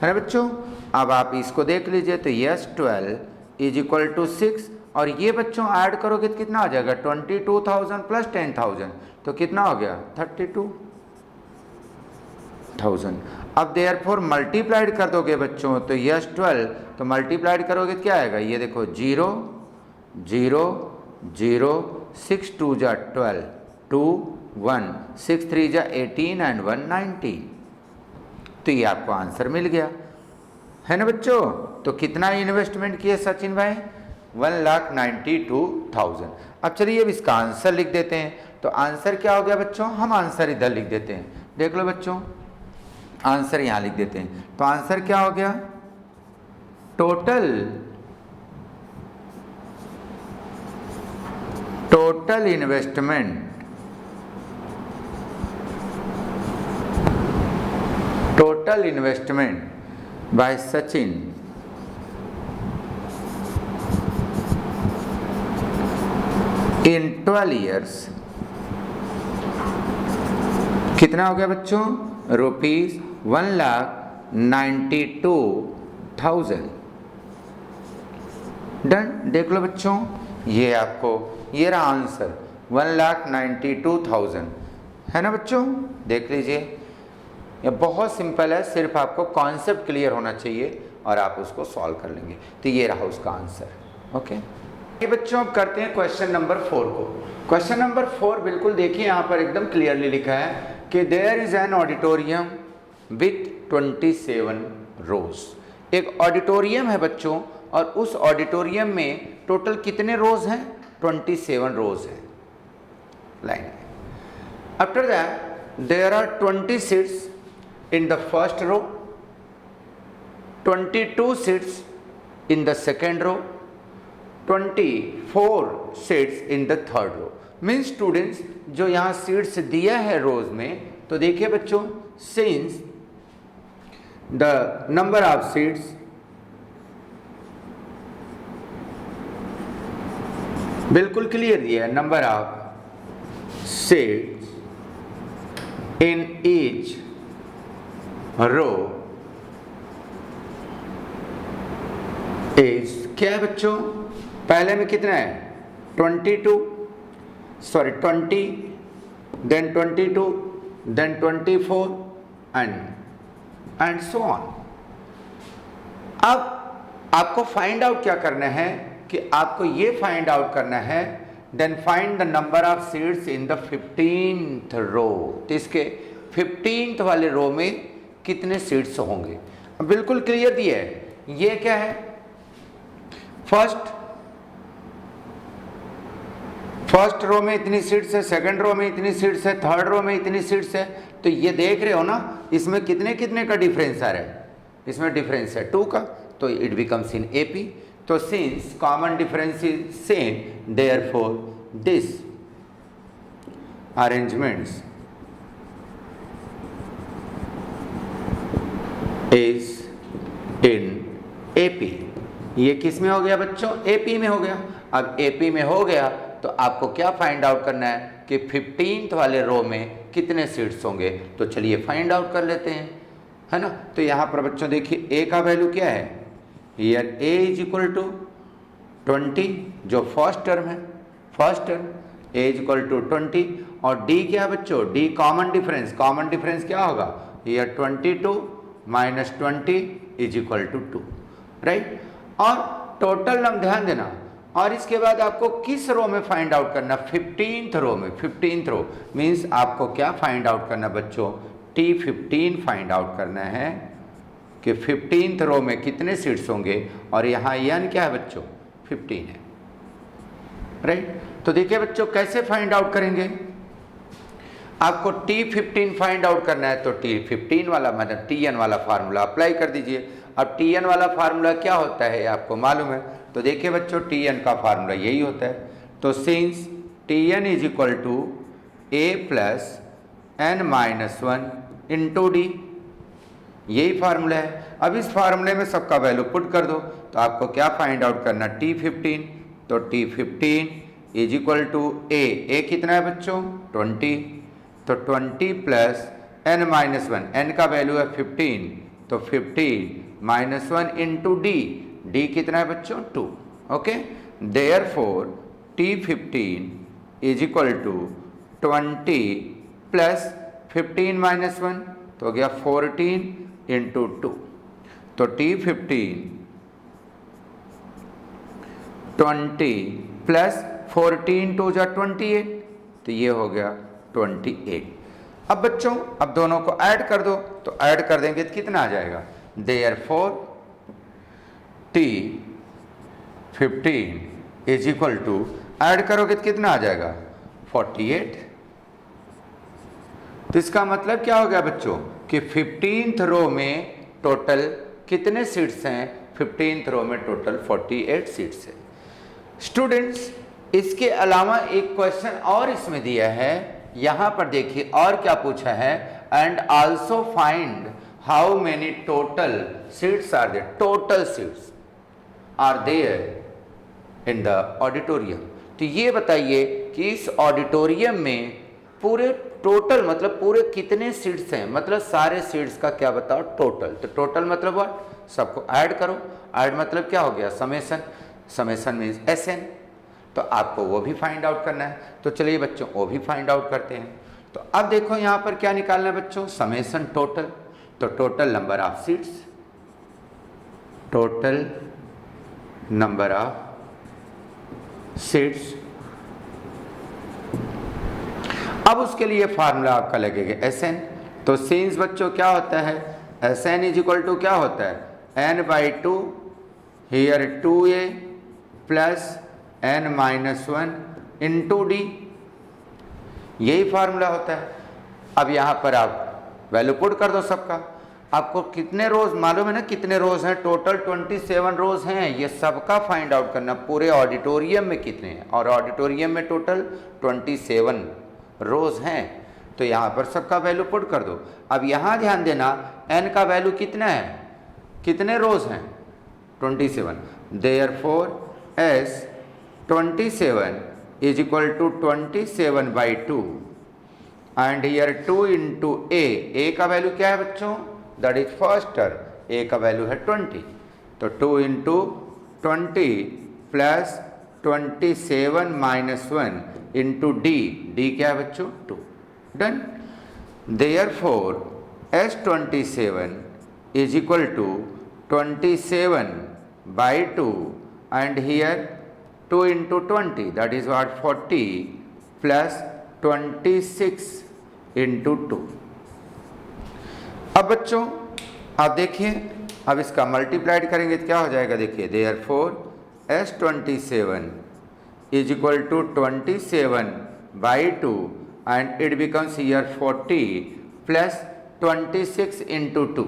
है ना बच्चों। अब आप इसको देख लीजिए, तो S12 इज इक्वल टू 6 और ये बच्चों ऐड करोगे तो कितना आ जाएगा 22,000 प्लस 10,000, तो कितना हो गया 32,000। अब देयरफॉर मल्टीप्लाइड कर दोगे बच्चों, तो S12 तो मल्टीप्लाइड करोगे तो क्या आएगा, ये देखो 0 0 0, 6 2 जा 12 2 1, 6 3 जा 18 एंड 1 19। तो ये आपको आंसर मिल गया, है ना बच्चों। तो कितना इन्वेस्टमेंट किए सचिन भाई, 1,92,000। अब चलिए अब इसका आंसर लिख देते हैं। तो आंसर क्या हो गया बच्चों, हम आंसर इधर लिख देते हैं। देख लो बच्चों, आंसर यहाँ लिख देते हैं। तो आंसर क्या हो गया, total investment by Sachin in 12 years कितना हो गया बच्चों, ₹1,92,000। डन। देख लो बच्चों, ये आपको ये रहा आंसर 1,92,000 है ना बच्चों। देख लीजिए, ये बहुत सिंपल है, सिर्फ आपको कॉन्सेप्ट क्लियर होना चाहिए और आप उसको सॉल्व कर लेंगे। तो ये रहा उसका आंसर। ओके, ये बच्चों अब करते हैं क्वेश्चन नंबर 4 को। क्वेश्चन नंबर 4 बिल्कुल देखिए, यहाँ पर एकदम क्लियरली लिखा है कि there is an auditorium with 27 rows. एक ऑडिटोरियम है बच्चों, और उस ऑडिटोरियम में टोटल कितने रोज हैं? 27 रोज हैं, line. After that there are 20 seats in the first row, 22 seats in the second row, 24 seats in the third row। Means students जो यहाँ सीट्स दिया है रोज में, तो देखिए बच्चों, since the number of seats बिल्कुल क्लियर दिया है, number of seats in each row is क्या है बच्चों? पहले में कितना है? 20, then 22, then 24 and so on. अब आपको फाइंड आउट क्या करना है कि आपको ये फाइंड आउट करना है, then find the number of seats in the 15th row. तो इसके 15th वाले रो में कितने सीट्स होंगे? बिल्कुल क्लियर दिया है। ये क्या है? फर्स्ट रो में इतनी सीट्स है, सेकंड रो में इतनी सीट्स है, थर्ड रो में इतनी सीट्स है। तो ये देख रहे हो ना, इसमें कितने कितने का डिफरेंस आ रहा है? इसमें डिफरेंस है 2 का, तो इट बिकम्स इन एपी। तो since common difference is same, therefore this arrangements is in AP. ये किस में हो गया बच्चों? एपी में हो गया। अब एपी में हो गया तो आपको क्या फाइंड आउट करना है कि 15th वाले रो में कितने सीट्स होंगे। तो चलिए फाइंड आउट कर लेते हैं, है ना। तो यहाँ पर बच्चों देखिए, ए का वैल्यू क्या है? Here a is equal to 20, जो फर्स्ट टर्म है, first term a is equal to 20। और डी क्या है बच्चों? D common difference, common difference क्या होगा? Here 22 minus 20 is equal to 2, right. और टोटल नंबर ध्यान देना, और इसके बाद आपको किस रो में फाइंड आउट करना? 15th रो में। 15th रो मीन्स आपको क्या फाइंड आउट करना बच्चों? T15 फाइंड आउट करना है कि 15th रो में कितने सीट्स होंगे। और यहाँ n क्या है बच्चों? 15 है, राइट। तो देखिए बच्चों कैसे फाइंड आउट करेंगे। आपको T15 फाइंड आउट करना है, तो T15 वाला मतलब Tn वाला फार्मूला अप्लाई कर दीजिए। अब Tn वाला फार्मूला क्या होता है आपको मालूम है। तो देखिए बच्चों, Tn का फार्मूला यही होता है। तो since Tn is equal to a plus n-1 into d, यही फार्मूला है। अब इस फार्मूले में सबका वैल्यू पुट कर दो, तो आपको क्या फाइंड आउट करना? T15। तो T15 इज इक्वल टू ए कितना है बच्चों? 20। तो 20 प्लस n-1, n का वैल्यू है 15, तो 15 -1 इंटू डी, डी कितना है बच्चों? 2। Okay, therefore T15 is equal to 20 plus 15 -1, तो हो गया 14 इंटू 2। तो T15 20 प्लस 14 2 जा 28, तो ये हो गया 28। अब बच्चों अब दोनों को ऐड कर दो, तो ऐड कर देंगे तो कितना आ जाएगा? Therefore T15 is equal to, add करोगे तो कितना आ जाएगा? 48। तो इसका मतलब क्या हो गया बच्चों कि 15th रो में टोटल कितने सीट्स हैं? 15th रो में टोटल 48 सीट्स हैं। स्टूडेंट्स इसके अलावा एक क्वेश्चन और इसमें दिया है, यहां पर देखिए और क्या पूछा है, and also find how many total seats are there, total seats are there in the auditorium. तो ये बताइए कि इस ऑडिटोरियम में पूरे टोटल मतलब पूरे कितने सीट्स हैं, मतलब सारे सीट्स का क्या बताओ? टोटल। तो टोटल मतलब व्हाट? सबको ऐड करो। ऐड मतलब क्या हो गया? समेशन। समेशन मीन्स Sn, तो आपको वो भी फाइंड आउट करना है। तो चलिए बच्चों वो भी फाइंड आउट करते हैं। तो अब देखो यहाँ पर क्या निकालना है बच्चों, समेशन टोटल, तो total number of seats, total number of seats. अब उसके लिए फार्मूला आपका लगेगा Sn। तो सिंस बच्चों क्या होता है, Sn इज इक्वल टू क्या होता है, n/2 here 2a plus n-1 into d, यही फार्मूला होता है। अब यहाँ पर आप वैल्यू पुट कर दो सबका। आपको कितने रोज मालूम है ना, कितने रोज हैं, टोटल 27 रोज हैं। ये सबका फाइंड आउट करना, पूरे ऑडिटोरियम में कितने हैं, और ऑडिटोरियम में टोटल 27 रोज हैं। तो यहाँ पर सबका वैल्यू पुट कर दो। अब यहाँ ध्यान देना, n का वैल्यू कितना है, कितने रोज हैं, 27। Therefore S 27 is equal to 27/2 and here 2 into a का वैल्यू क्या है बच्चों, that is first term, a का वैल्यू है 20, तो 2 into 20 plus 27 minus 1 into D क्या है बच्चों, 2। Done. Therefore S27 is equal to 27/2 and here 2 into 20 that is what 40 plus 26 into 2। अब बच्चों आप देखिए, अब इसका मल्टीप्लाइड करेंगे तो क्या हो जाएगा, देखिए therefore S27 is equal to 27/2 and it becomes here 40 plus 26 into 2।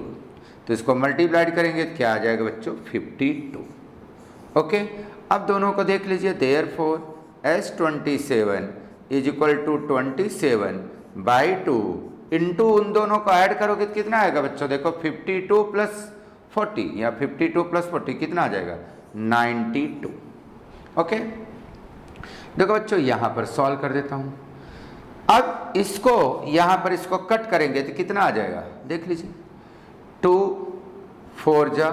तो इसको मल्टीप्लाइड करेंगे तो क्या आ जाएगा बच्चों, 52। ओके, अब दोनों को देख लीजिए। Therefore S27 is equal to 27/2 into उन दोनों को ऐड करोगे तो कितना आएगा बच्चों, देखो 52 प्लस 40 या 52 प्लस 40 कितना आ जाएगा, 92। ओके, देखो बच्चों यहाँ पर सॉल्व कर देता हूँ। अब इसको यहाँ पर इसको कट करेंगे तो कितना आ जाएगा, देख लीजिए, 2 4 जा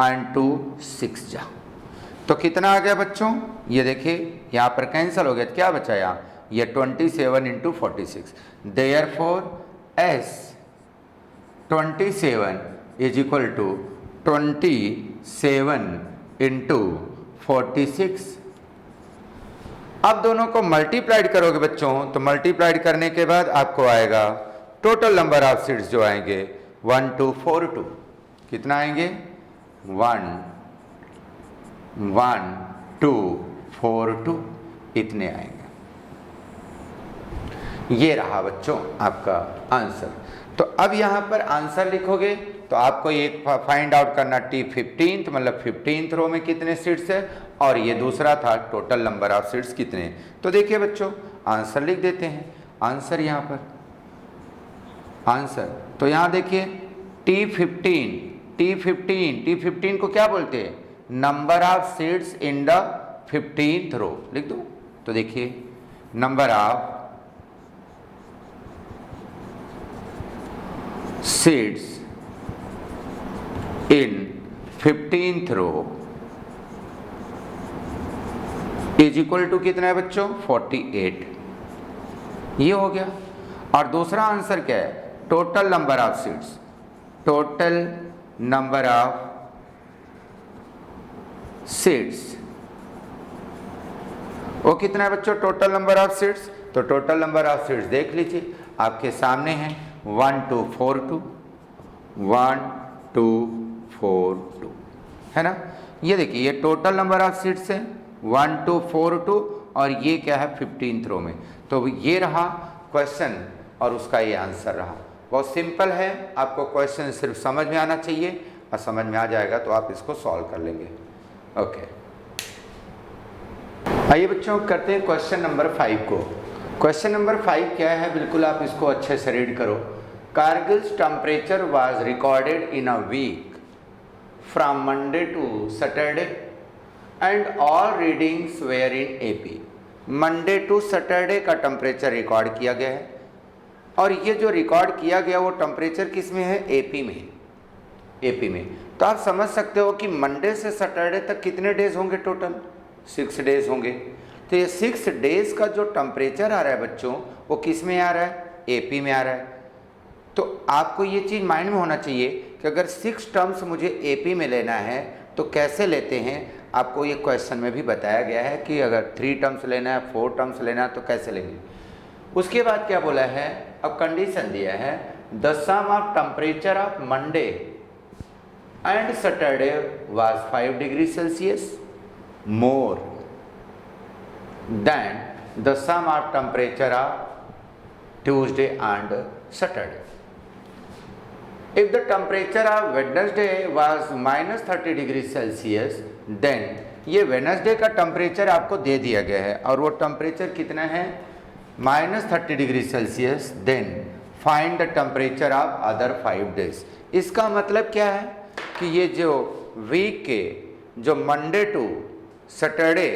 एंड 2 6 जा, तो कितना आ गया बच्चों, ये देखिए यहाँ पर कैंसिल हो गया तो क्या बचा यहाँ, ये 27 into 46। Therefore S27 is equal to 27 into 46। अब दोनों को मल्टीप्लाइड करोगे बच्चों, तो मल्टीप्लाइड करने के बाद आपको आएगा टोटल नंबर ऑफ सीट्स जो आएंगे 1242, कितना आएंगे, 1242 इतने आएंगे। ये रहा बच्चों आपका आंसर। तो अब यहाँ पर आंसर लिखोगे तो आपको एक फाइंड आउट करना T15, मतलब 15th रो में कितने सीट्स है, और ये दूसरा था टोटल नंबर ऑफ सीट्स कितने। तो देखिए बच्चों आंसर लिख देते हैं। आंसर यहाँ पर आंसर, तो यहाँ देखिए T15 को क्या बोलते हैं, number of seats in the 15th row, लिख दो। तो देखिए number of seats in 15th row is equal to कितना है बच्चों, 48। ये हो गया। और दूसरा आंसर क्या है, total number of seats, total number of seats वो कितना है बच्चों, टोटल नंबर ऑफ सीट्स। तो टोटल नंबर ऑफ सीट्स देख लीजिए आपके सामने है 1242 1242 है ना। ये देखिए ये टोटल नंबर ऑफ सीट्स है 1242 और ये क्या है 15th रो में। तो ये रहा क्वेश्चन और उसका ये आंसर रहा। बहुत सिंपल है, आपको क्वेश्चन सिर्फ समझ में आना चाहिए और समझ में आ जाएगा तो आप इसको सॉल्व कर लेंगे। ओके, आइए बच्चों करते हैं क्वेश्चन नंबर 5 को। क्वेश्चन नंबर 5 क्या है, बिल्कुल आप इसको अच्छे से रीड करो। Kargil's temperature was recorded in a week from Monday to Saturday and all readings were in AP. Monday to Saturday का टेम्परेचर रिकॉर्ड किया गया है और ये जो रिकॉर्ड किया गया वो टेम्परेचर किस में है, एपी में। एपी में तो आप समझ सकते हो कि मंडे से सैटरडे तक कितने डेज होंगे टोटल, 6 डेज होंगे। तो ये 6 डेज का जो टेम्परेचर आ रहा है बच्चों वो किस में आ रहा है, एपी में आ रहा है। तो आपको ये चीज़ माइंड में होना चाहिए कि अगर 6 टर्म्स मुझे एपी में लेना है तो कैसे लेते हैं। आपको ये क्वेश्चन में भी बताया गया है कि अगर 3 टर्म्स लेना है, 4 टर्म्स लेना है तो कैसे लेंगे। उसके बाद क्या बोला है, अब कंडीशन दिया है the sum of temperature of Monday and Saturday was 5 degree Celsius more than the sum of temperature of Tuesday and Saturday. If the temperature of Wednesday was -30 degree Celsius then ये Wednesday का temperature आपको दे दिया गया है और वो temperature कितना है, -30 degree Celsius. Then find the temperature of other 5 days. इसका मतलब क्या है कि ये जो वीक के जो मंडे टू सैटरडे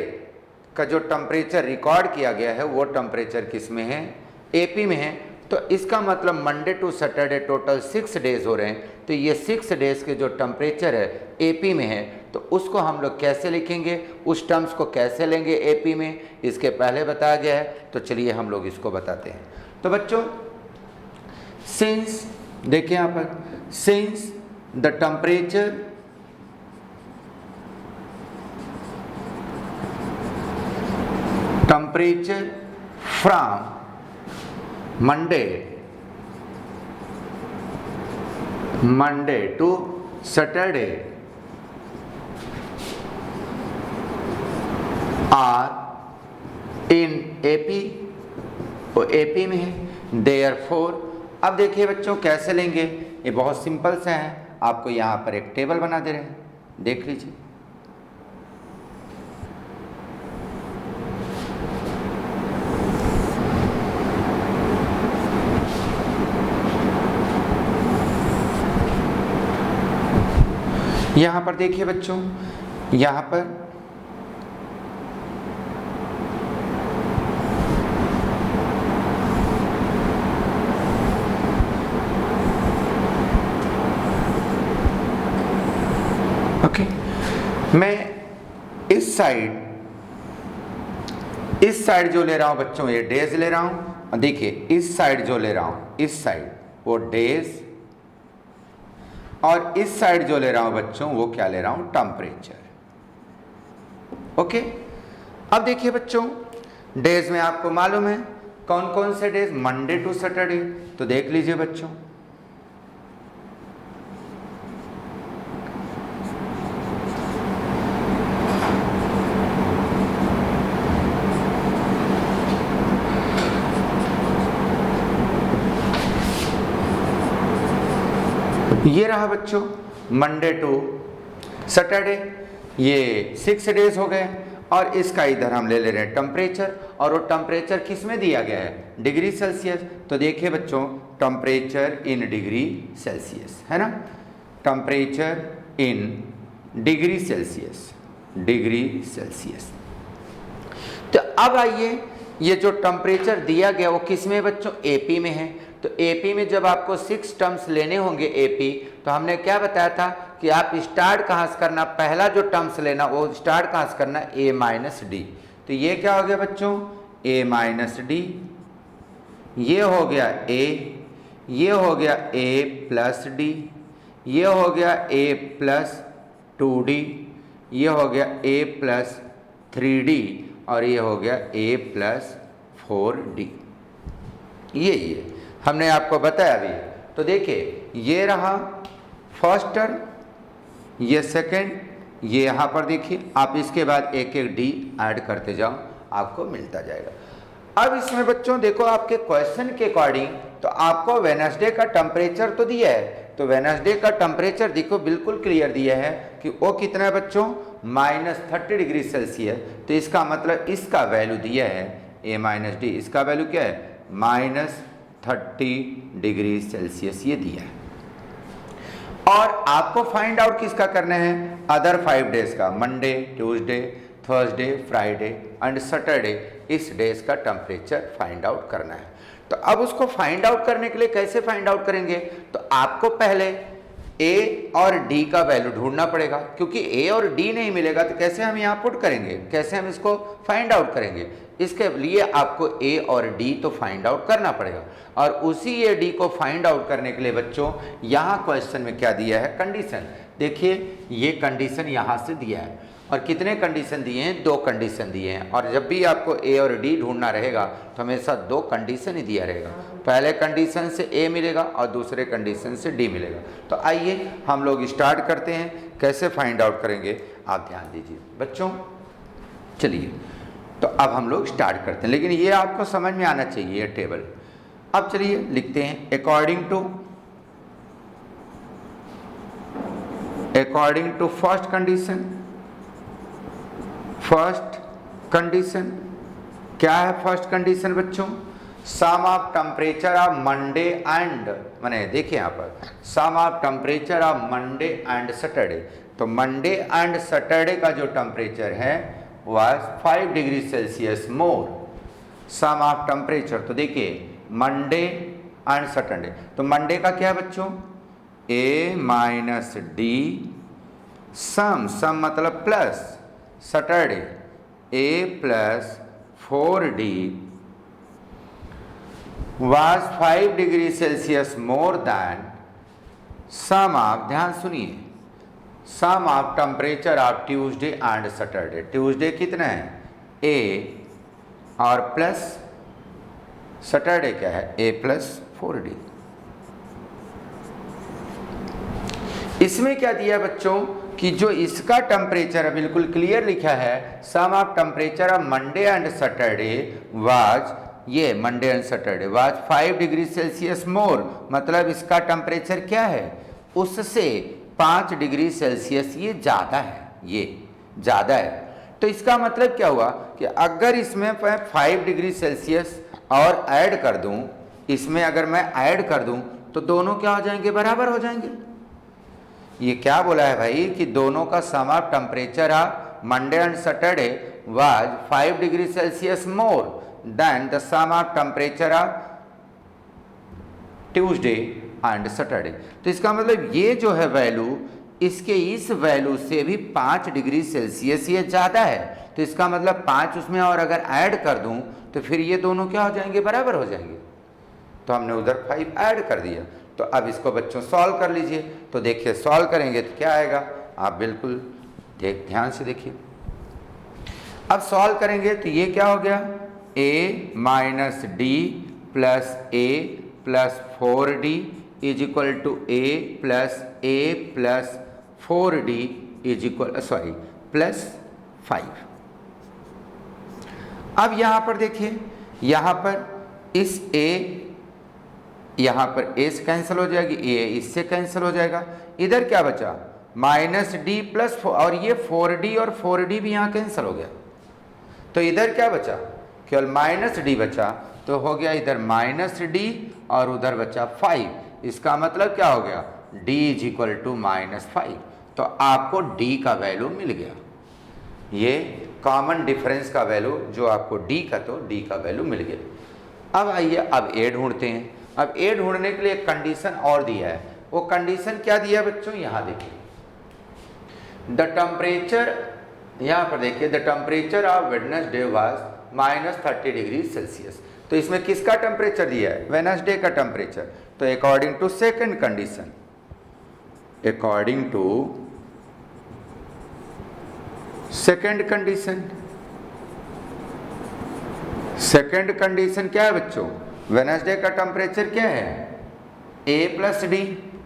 का जो टेम्परेचर रिकॉर्ड किया गया है वो टेम्परेचर किस में है, एपी में है। तो इसका मतलब Monday to Saturday total 6 days हो रहे हैं। तो ये 6 डेज के जो टेम्परेचर है एपी में है तो उसको हम लोग कैसे लिखेंगे, उस टर्म्स को कैसे लेंगे एपी में, इसके पहले बताया गया है। तो चलिए हम लोग इसको बताते हैं। तो बच्चों सिंस, देखिए यहाँ पर, since the temperature from Monday to Saturday are in AP, वो AP में है। Therefore, अब देखिए बच्चों कैसे लेंगे, ये बहुत सिंपल सा है। आपको यहाँ पर एक टेबल बना दे रहे हैं, देख लीजिए। यहाँ पर देखिए बच्चों, यहाँ पर ओके, मैं इस साइड जो ले रहा हूँ बच्चों ये डेज ले रहा हूँ। देखिए इस साइड जो ले रहा हूँ, इस साइड वो डेज, और इस साइड जो ले रहा हूं बच्चों वो क्या ले रहा हूं, टेम्परेचर। ओके, अब देखिए बच्चों डेज में आपको मालूम है कौन कौन से डेज, मंडे टू सैटरडे। तो देख लीजिए बच्चों, ये रहा बच्चों मंडे टू सैटरडे, ये 6 डेज हो गए। और इसका इधर हम ले रहे हैं टेम्परेचर, और वो टेम्परेचर किस में दिया गया है, डिग्री सेल्सियस। तो देखिए बच्चों टेम्परेचर इन डिग्री सेल्सियस है ना, temperature in degree Celsius, degree Celsius. तो अब आइए, ये जो टेम्परेचर दिया गया वो किस में बच्चों, एपी में है। तो एपी में जब आपको 6 टर्म्स लेने होंगे एपी, तो हमने क्या बताया था कि आप स्टार्ट कहाँ से करना, पहला जो टर्म्स लेना वो स्टार्ट कहाँ से करना, ए माइनस डी। तो ये क्या हो गया बच्चों, ए माइनस डी, ये हो गया ए, ये हो गया ए प्लस डी, ये हो गया ए प्लस 2d, ये हो गया ए प्लस 3d, और ये हो गया ए प्लस 4d। ये हमने आपको बताया अभी। तो देखिए ये रहा फर्स्ट टर्म, ये सेकंड, ये यहाँ पर देखिए, आप इसके बाद एक एक डी ऐड करते जाओ, आपको मिलता जाएगा। अब इसमें बच्चों देखो आपके क्वेश्चन के अकॉर्डिंग, तो आपको वेडनेसडे का टेम्परेचर तो दिया है, तो वेडनेसडे का टेम्परेचर देखो बिल्कुल क्लियर दिया है कि वो कितना है बच्चों, -30 डिग्री सेल्सियस। तो इसका मतलब इसका वैल्यू दिया है ए माइनस डी, इसका वैल्यू क्या है, -30 डिग्री सेल्सियस ये दिया है। और आपको फाइंड आउट किसका करना है, अदर 5 डेज का, Monday, Tuesday, Thursday, Friday and Saturday, इस डेज का टेम्परेचर फाइंड आउट करना है। तो अब उसको फाइंड आउट करने के लिए कैसे फाइंड आउट करेंगे, तो आपको पहले ए और डी का वैल्यू ढूंढना पड़ेगा, क्योंकि ए और डी नहीं मिलेगा तो कैसे हम यहाँ पुट करेंगे, कैसे हम इसको फाइंड आउट करेंगे। इसके लिए आपको ए और डी तो फाइंड आउट करना पड़ेगा, और उसी ए डी को फाइंड आउट करने के लिए बच्चों यहाँ क्वेश्चन में क्या दिया है, कंडीशन। देखिए ये कंडीशन यहाँ से दिया है, और कितने कंडीशन दिए हैं, 2 कंडीशन दिए हैं। और जब भी आपको ए और डी ढूंढना रहेगा तो हमेशा 2 कंडीशन ही दिया रहेगा, पहले कंडीशन से ए मिलेगा और दूसरे कंडीशन से डी मिलेगा। तो आइए हम लोग स्टार्ट करते हैं, कैसे फाइंड आउट करेंगे आप ध्यान दीजिए बच्चों। चलिए तो अब हम लोग स्टार्ट करते हैं, लेकिन ये आपको समझ में आना चाहिए टेबल। अब चलिए लिखते हैं अकॉर्डिंग टू फर्स्ट कंडीशन क्या है फर्स्ट कंडीशन बच्चों, sum of temperature of Monday and, माने देखिए यहाँ पर sum of temperature of Monday and Saturday. तो मंडे एंड सैटरडे का जो टेम्परेचर है वह 5 degree Celsius more. Sum of temperature, तो देखिए मंडे एंड सैटरडे, तो मंडे का क्या है बच्चों, ए माइनस डी, सम मतलब plus, Saturday a plus 4d was 5 degree Celsius more than sum of, ध्यान सुनिए, sum of temperature of Tuesday and Saturday. Tuesday कितना है ए, और प्लस सैटरडे क्या है ए प्लस 4d। इसमें क्या दिया बच्चों कि जो इसका टेम्परेचर है बिल्कुल क्लियर लिखा है, sum of temperature of Monday and Saturday was, ये Monday and Saturday was 5 degree Celsius more, मतलब इसका टेम्परेचर क्या है उससे 5 डिग्री सेल्सियस ये ज़्यादा है, ये ज़्यादा है। तो इसका मतलब क्या हुआ कि अगर इसमें 5 डिग्री सेल्सियस और ऐड कर दूं, इसमें अगर मैं ऐड कर दूं तो दोनों क्या हो जाएंगे, बराबर हो जाएंगे। ये क्या बोला है भाई कि दोनों का sum of temperature of Monday and Saturday was 5 degree Celsius more than the sum of temperature of Tuesday and Saturday. तो इसका मतलब ये जो है वैल्यू, इसके इस वैल्यू से भी 5 डिग्री सेल्सियस ये ज़्यादा है। तो इसका मतलब 5 उसमें और अगर ऐड कर दूं तो फिर ये दोनों क्या हो जाएंगे, बराबर हो जाएंगे। तो हमने उधर 5 ऐड कर दिया। तो अब इसको बच्चों सॉल्व कर लीजिए। तो देखिए सॉल्व करेंगे तो क्या आएगा, आप बिल्कुल ध्यान से देखिए। अब सॉल्व करेंगे तो ये क्या हो गया, a minus d plus a plus 4d is equal to a plus 4d is equal plus 5। अब यहाँ पर देखिए, यहाँ पर इस a, यहाँ पर a से कैंसिल हो जाएगी, a इससे कैंसिल हो जाएगा, इधर क्या बचा माइनस डी प्लस 4, और ये 4d और 4d भी यहाँ कैंसिल हो गया। तो इधर क्या बचा, केवल माइनस डी बचा, तो हो गया इधर माइनस डी और उधर बचा 5। इसका मतलब क्या हो गया, d इज इक्वल टू -5। तो आपको d का वैल्यू मिल गया, ये कॉमन डिफरेंस का वैल्यू जो आपको d का, तो d का वैल्यू मिल गया। अब आइए अब a ढूंढते हैं। अब a ढूंढने के लिए एक कंडीशन और दिया है। वो कंडीशन क्या दिया बच्चों, यहाँ देखिए, द टेम्परेचर, यहाँ पर देखिए the temperature of Wednesday was -30 degree Celsius. तो इसमें किसका टेम्परेचर दिया है, वेडनेसडे का टेम्परेचर। तो according to second condition, according to second condition, second condition क्या है बच्चों, वेडनेसडे का टेम्परेचर क्या है a प्लस डी।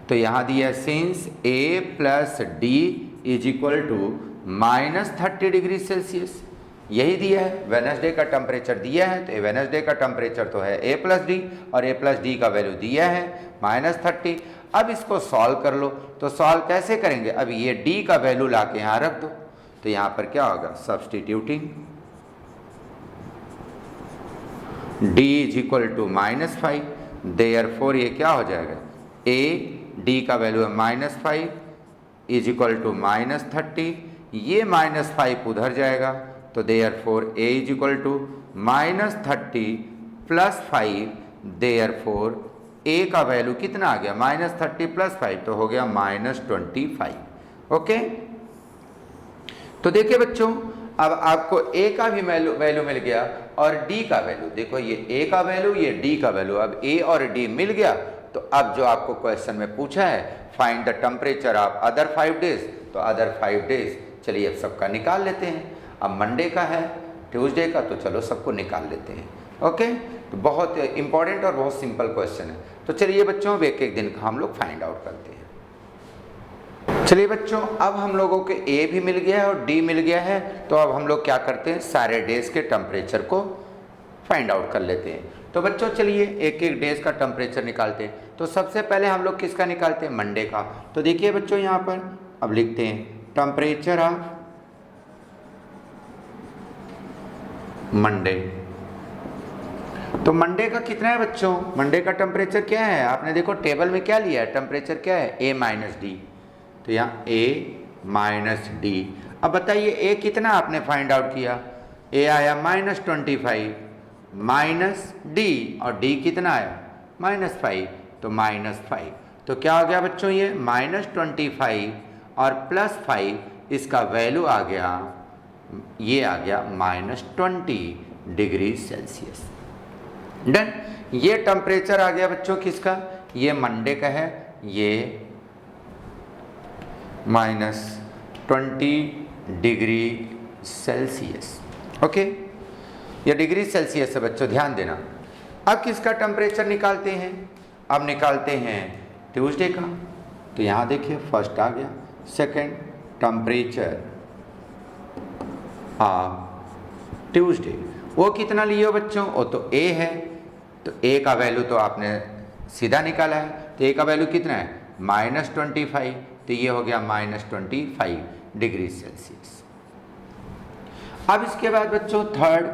तो यहाँ दिया since a plus d is equal to -30 degree Celsius, यही दिया है, वेडनेसडे का टेम्परेचर दिया है। तो वेडनेसडे का टेम्परेचर तो है a प्लस डी, और a प्लस डी का वैल्यू दिया है -30। अब इसको सॉल्व कर लो। तो सॉल्व कैसे करेंगे, अब ये d का वैल्यू ला के यहाँ रख दो। तो यहाँ पर क्या होगा, substituting d is equal to -5, therefore ये क्या हो जाएगा, a d का वैल्यू है -5 इज इक्वल टू -30, ये -5 उधर जाएगा। तो therefore a is equal to -30 plus 5, therefore a का वैल्यू कितना आ गया -30 + 5 तो हो गया -25। ओके, तो देखिए बच्चों अब आपको ए का भी वैल्यू मिल गया और डी का वैल्यू, देखो ये ए का वैल्यू ये डी का वैल्यू, अब ए और डी मिल गया। तो अब जो आपको क्वेश्चन में पूछा है find the temperature of other 5 days, तो अदर 5 डेज चलिए अब सबका निकाल लेते हैं। अब मंडे का है, ट्यूसडे का, तो चलो सबको निकाल लेते हैं। ओके, तो बहुत इंपॉर्टेंट और बहुत सिंपल क्वेश्चन है। तो चलिए बच्चों अब एक एक दिन का हम लोग फाइंड आउट करते हैं। चलिए बच्चों अब हम लोगों के ए भी मिल गया है और डी मिल गया है, तो अब हम लोग क्या करते हैं सारे डेज के टेम्परेचर को फाइंड आउट कर लेते हैं। तो बच्चों चलिए एक एक डेज का टेम्परेचर निकालते हैं। तो सबसे पहले हम लोग किसका निकालते हैं, मंडे का। तो देखिए बच्चों यहाँ पर अब लिखते हैं टेम्परेचर ऑफ मंडे। तो मंडे का कितना है बच्चों, मंडे का टेम्परेचर क्या है, आपने देखो टेबल में क्या लिया है, टेम्परेचर क्या है A - D, तो यहाँ A - D। अब बताइए A कितना आपने फाइंड आउट किया, A आया -25 -D और D कितना आया -5, तो -5। तो क्या हो गया बच्चों ये -25 और +5, इसका वैल्यू आ गया, ये आ गया -20 डिग्री सेल्सियस। डन, ये टेम्परेचर आ गया बच्चों किसका, ये मंडे का है, ये -20 डिग्री सेल्सियस। ओके, ये डिग्री सेल्सियस है बच्चों, ध्यान देना। अब किसका टेम्परेचर निकालते हैं, अब निकालते हैं ट्यूसडे का। तो यहाँ देखिए फर्स्ट आ गया, सेकंड टेम्परेचर ट्यूसडे, वो कितना लिए हो बच्चों, वो तो ए है, तो ए का वैल्यू तो आपने सीधा निकाला है, तो ए का वैल्यू कितना है -25, तो ये हो गया -25 डिग्री सेल्सियस। अब इसके बाद बच्चों थर्ड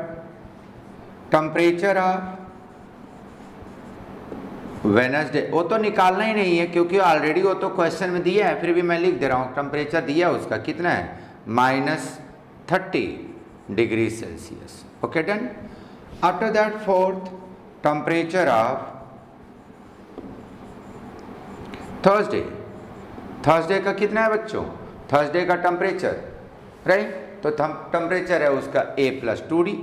टेम्परेचर ऑफ वेडनेसडे, वो तो निकालना ही नहीं है क्योंकि ऑलरेडी वो तो क्वेश्चन में दिया है, फिर भी मैं लिख दे रहा हूँ टेम्परेचर दिया उसका कितना है -30 degree Celsius. Okay done. After that fourth temperature of Thursday, Thursday का कितना है बच्चों, थर्सडे का टेम्परेचर राइट, तो टेम्परेचर है उसका A+2D,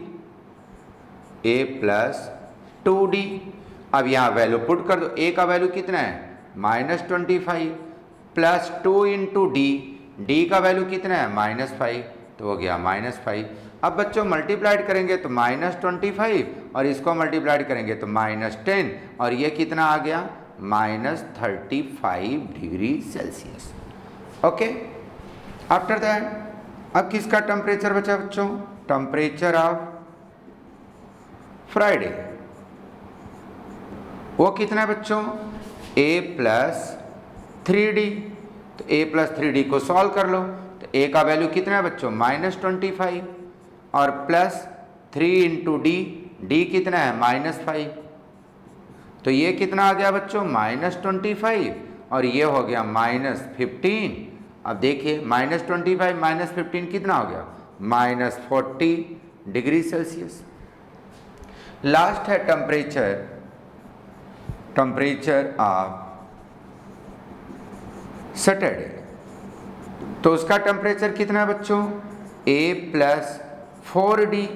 A+2D। अब यहाँ वैल्यू पुट कर दो, A का वैल्यू कितना है -25 +2 × D, D का वैल्यू कितना है -5, तो हो गया -5। अब बच्चों मल्टीप्लाइड करेंगे तो -25 और इसको मल्टीप्लाइड करेंगे तो -10 और ये कितना आ गया -35 degree Celsius. Okay, after that अब किसका टेम्परेचर बचा बच्चों, टेम्परेचर ऑफ फ्राइडे, वो कितना है बच्चों A+3D, तो A+3D को सॉल्व कर लो, तो A का वैल्यू कितना है बच्चों -25 और +3 × D, D कितना है -5, तो ये कितना आ गया बच्चों -25 और ये हो गया -15। अब देखिए -25 -15 कितना हो गया -40 डिग्री सेल्सियस। लास्ट है टेम्परेचर ऑफ सैटरडे, तो उसका टेम्परेचर कितना है बच्चों A+4D,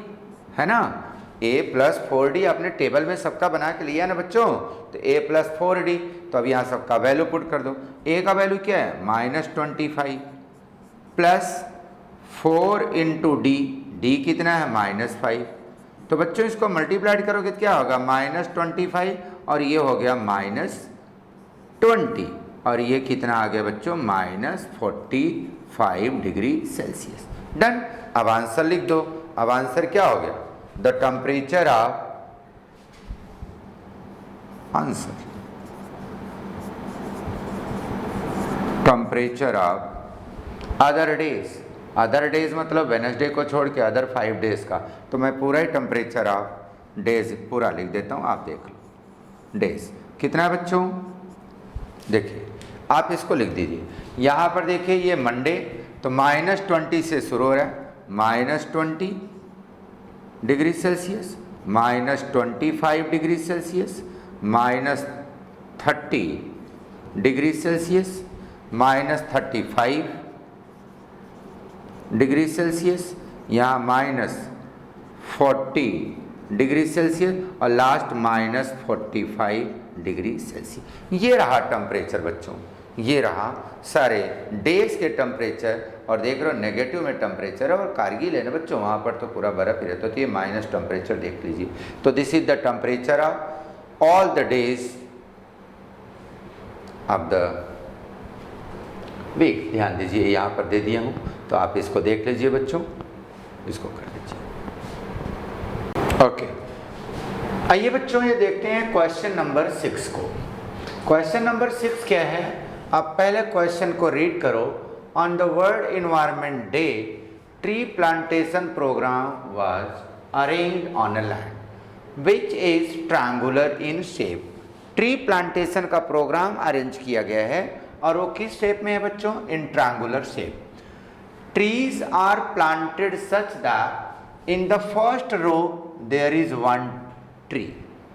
है ना, A+4D आपने टेबल में सबका बना के लिया ना बच्चों, तो A+4D। तो अब यहाँ सबका वैल्यू पुट कर दो, A का वैल्यू क्या है -25 +4 × D, D कितना है -5, तो बच्चों इसको मल्टीप्लाइड करोगे तो क्या होगा -25 और ये हो गया -20 और ये कितना आ गया बच्चों -45 डिग्री सेल्सियस। डन, अब आंसर लिख दो। अब आंसर क्या हो गया, the temperature of answer temperature of other days, other days मतलब वेडनेसडे को छोड़ के अदर 5 डेज का, तो मैं पूरा ही टेम्परेचर ऑफ डेज पूरा लिख देता हूँ, आप देख लो। डेज कितना है बच्चों, देखिए आप इसको लिख दीजिए। यहाँ पर देखिए ये मंडे, तो -20 से शुरू हो रहा है, -20 degree Celsius, -25 degree Celsius, 30 degree Celsius minus 35 degree Celsius, यहाँ माइनस 40 डिग्री सेल्सियस और लास्ट माइनस 45 डिग्री सेल्सियस। ये रहा टेम्परेचर बच्चों, ये रहा सारे डेज के टेम्परेचर। और देख रहे हो नेगेटिव में टेम्परेचर है और कारगिल है ना बच्चों, वहाँ पर तो पूरा बर्फ ही रहता है, तो ये माइनस टेम्परेचर देख लीजिए। तो this is the temperature of all the days of the week. ध्यान दीजिए यहाँ पर दे दिया हूँ, तो आप इसको देख लीजिए बच्चों, इसको कर लीजिए। ओके, आइए बच्चों ये देखते हैं क्वेश्चन नंबर 6 को। क्वेश्चन नंबर 6 क्या है, आप पहले क्वेश्चन को रीड करो। On the world environment day tree plantation programme was arranged on a land which is triangular in shape. Tree plantation का प्रोग्राम अरेंज किया गया है और वो किस शेप में है बच्चों, in triangular shape. Trees are planted such that in the first row there is one tree.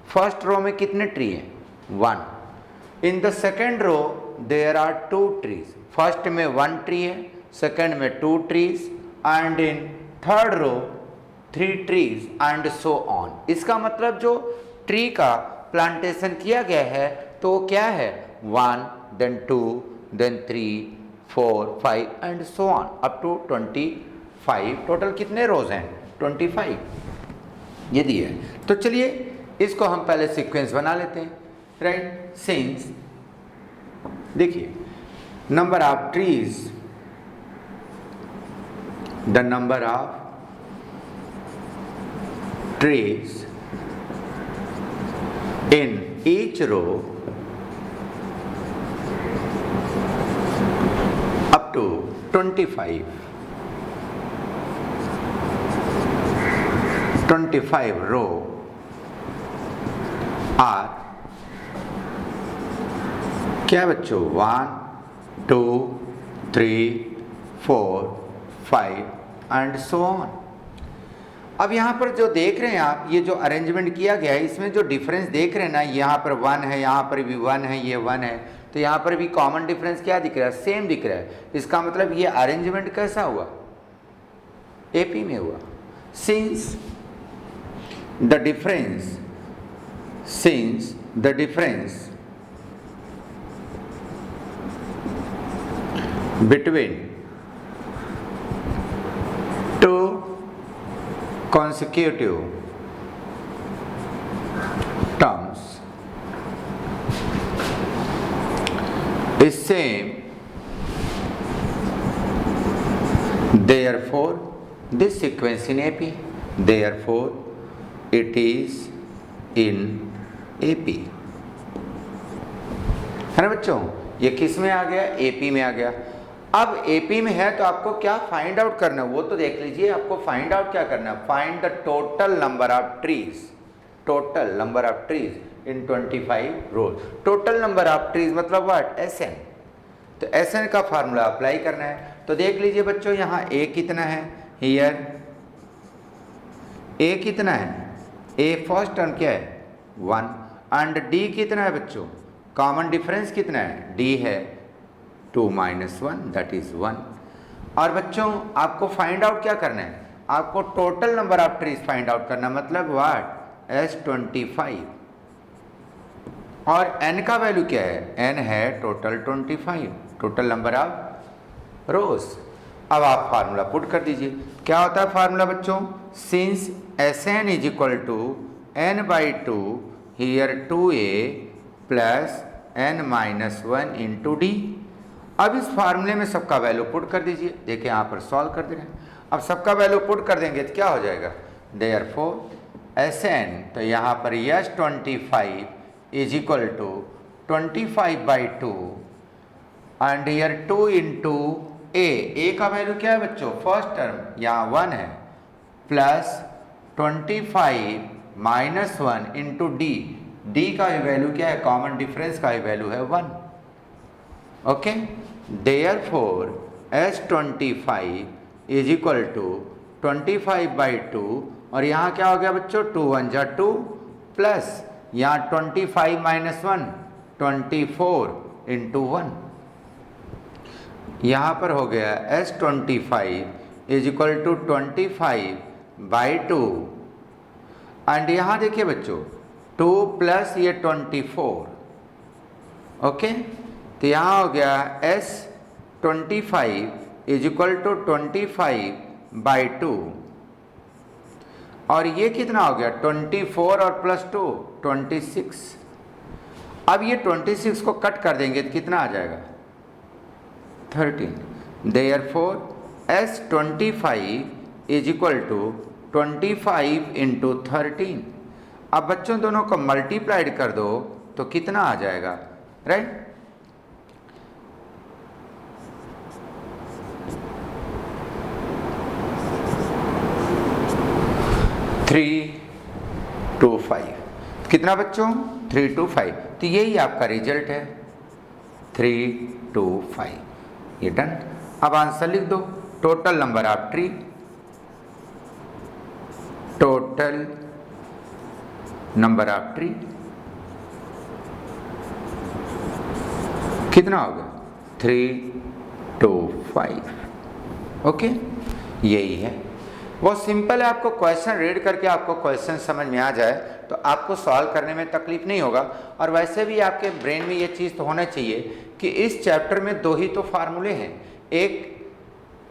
First row में कितने ट्री हैं, 1। In the second row there are 2 trees. First में 1 ट्री है, सेकेंड में 2 trees and in third row 3 trees and so on. इसका मतलब जो tree का प्लांटेशन किया गया है तो वो क्या है, 1 then 2 then 3 4 5 and so on up to 25। Total कितने रोज हैं, 25 ये दिए है। तो चलिए इसको हम पहले सीक्वेंस बना लेते हैं, राइट। सिंस देखिए number of trees, the number of trees in each row up to 25 row are क्या बच्चों, 1 2 3 4 5 एंड सो ऑन। अब यहाँ पर जो देख रहे हैं आप, ये जो अरेंजमेंट किया गया है इसमें जो डिफरेंस देख रहे हैं ना, यहाँ पर 1 है, यहाँ पर भी 1 है, ये 1 है, तो यहाँ पर भी कॉमन डिफरेंस क्या दिख रहा है, सेम दिख रहा है। इसका मतलब ये अरेंजमेंट कैसा हुआ, एपी में हुआ। Since the difference between 2 consecutive terms is same, therefore this sequence in AP, therefore it is in AP। है ना बच्चों, ये किस में आ गया, AP में आ गया। अब AP में है तो आपको क्या फाइंड आउट करना है वो तो देख लीजिए। आपको फाइंड आउट क्या करना है, find the total number of trees, total number of trees in 25 rows. Total number of trees मतलब व्हाट, SN। तो SN का फार्मूला अप्लाई करना है। तो देख लीजिए बच्चों, यहाँ A कितना है, हियर A कितना है, A फर्स्ट टर्म क्या है 1 एंड D कितना है बच्चों, कॉमन डिफरेंस कितना है, D है 2 - 1 दैट इज 1। और बच्चों आपको फाइंड आउट क्या करना है, आपको total number of trees find out करना, मतलब व्हाट, S25। और N का वैल्यू क्या है, N है टोटल 25, टोटल नंबर ऑफ रोज। अब आप फार्मूला पुट कर दीजिए। क्या होता है फार्मूला बच्चों, since SN is equal to N/2 here 2A plus N - 1 into D। अब इस फार्मूले में सबका वैल्यू पुट कर दीजिए। देखिए यहाँ पर सॉल्व कर दे रहे हैं। अब सबका वैल्यू पुट कर देंगे तो क्या हो जाएगा, देयरफॉर SN, तो यहाँ पर S25 is equal to 25/2 and here 2 into A का वैल्यू क्या है बच्चों, फर्स्ट टर्म यहाँ 1 है, प्लस 25 - 1 इंटू D का वैल्यू क्या है, कॉमन डिफरेंस का वैल्यू है 1। Okay, therefore S25 is equal to 25/2 और यहाँ क्या हो गया बच्चों, 2 × 1 = 2 प्लस यहाँ 25 - 1 24 इंटू 1। यहाँ पर हो गया S25 is equal to 25/2 and यहाँ देखिए बच्चों 2 प्लस ये 24, ओके। तो यहाँ हो गया S25 इज इक्वल टू 25/2 और ये कितना हो गया 24 और प्लस 2 26। अब ये 26 को कट कर देंगे तो कितना आ जाएगा 13। Therefore S25 is equal to 25 into 13। अब बच्चों दोनों को मल्टीप्लाइड कर दो तो कितना आ जाएगा, राइट। थ्री टू फाइव कितना बच्चों 325। तो यही आपका रिजल्ट है 325, ये डन। अब आंसर लिख दो। Total number of tree, total number of tree कितना होगा 325, ओके। यही है, बहुत सिंपल है। आपको क्वेश्चन रीड करके आपको क्वेश्चन समझ में आ जाए तो आपको सॉल्व करने में तकलीफ नहीं होगा। और वैसे भी आपके ब्रेन में ये चीज़ तो होना चाहिए कि इस चैप्टर में 2 ही तो फार्मूले हैं, एक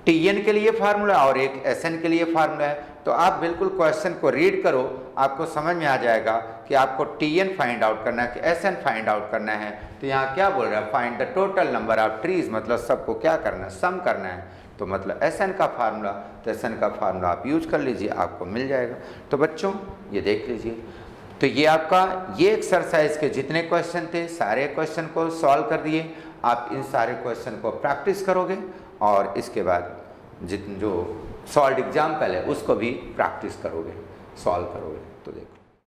TN के लिए फार्मूला और एक SN के लिए फार्मूला है। तो आप बिल्कुल क्वेश्चन को रीड करो, आपको समझ में आ जाएगा कि आपको TN फाइंड आउट करना है कि SN फाइंड आउट करना है। तो यहाँ क्या बोल रहा है, find the total number of trees, मतलब सबको क्या करना है, सम करना है। तो मतलब SN का फार्मूला, तो SN का फार्मूला आप यूज कर लीजिए, आपको मिल जाएगा। तो बच्चों ये देख लीजिए, तो ये आपका ये एक्सरसाइज के जितने क्वेश्चन थे सारे क्वेश्चन को सॉल्व कर दिए। आप इन सारे क्वेश्चन को प्रैक्टिस करोगे और इसके बाद जो सॉल्व एग्जाम्पल है उसको भी प्रैक्टिस करोगे, सॉल्व करोगे। तो देखो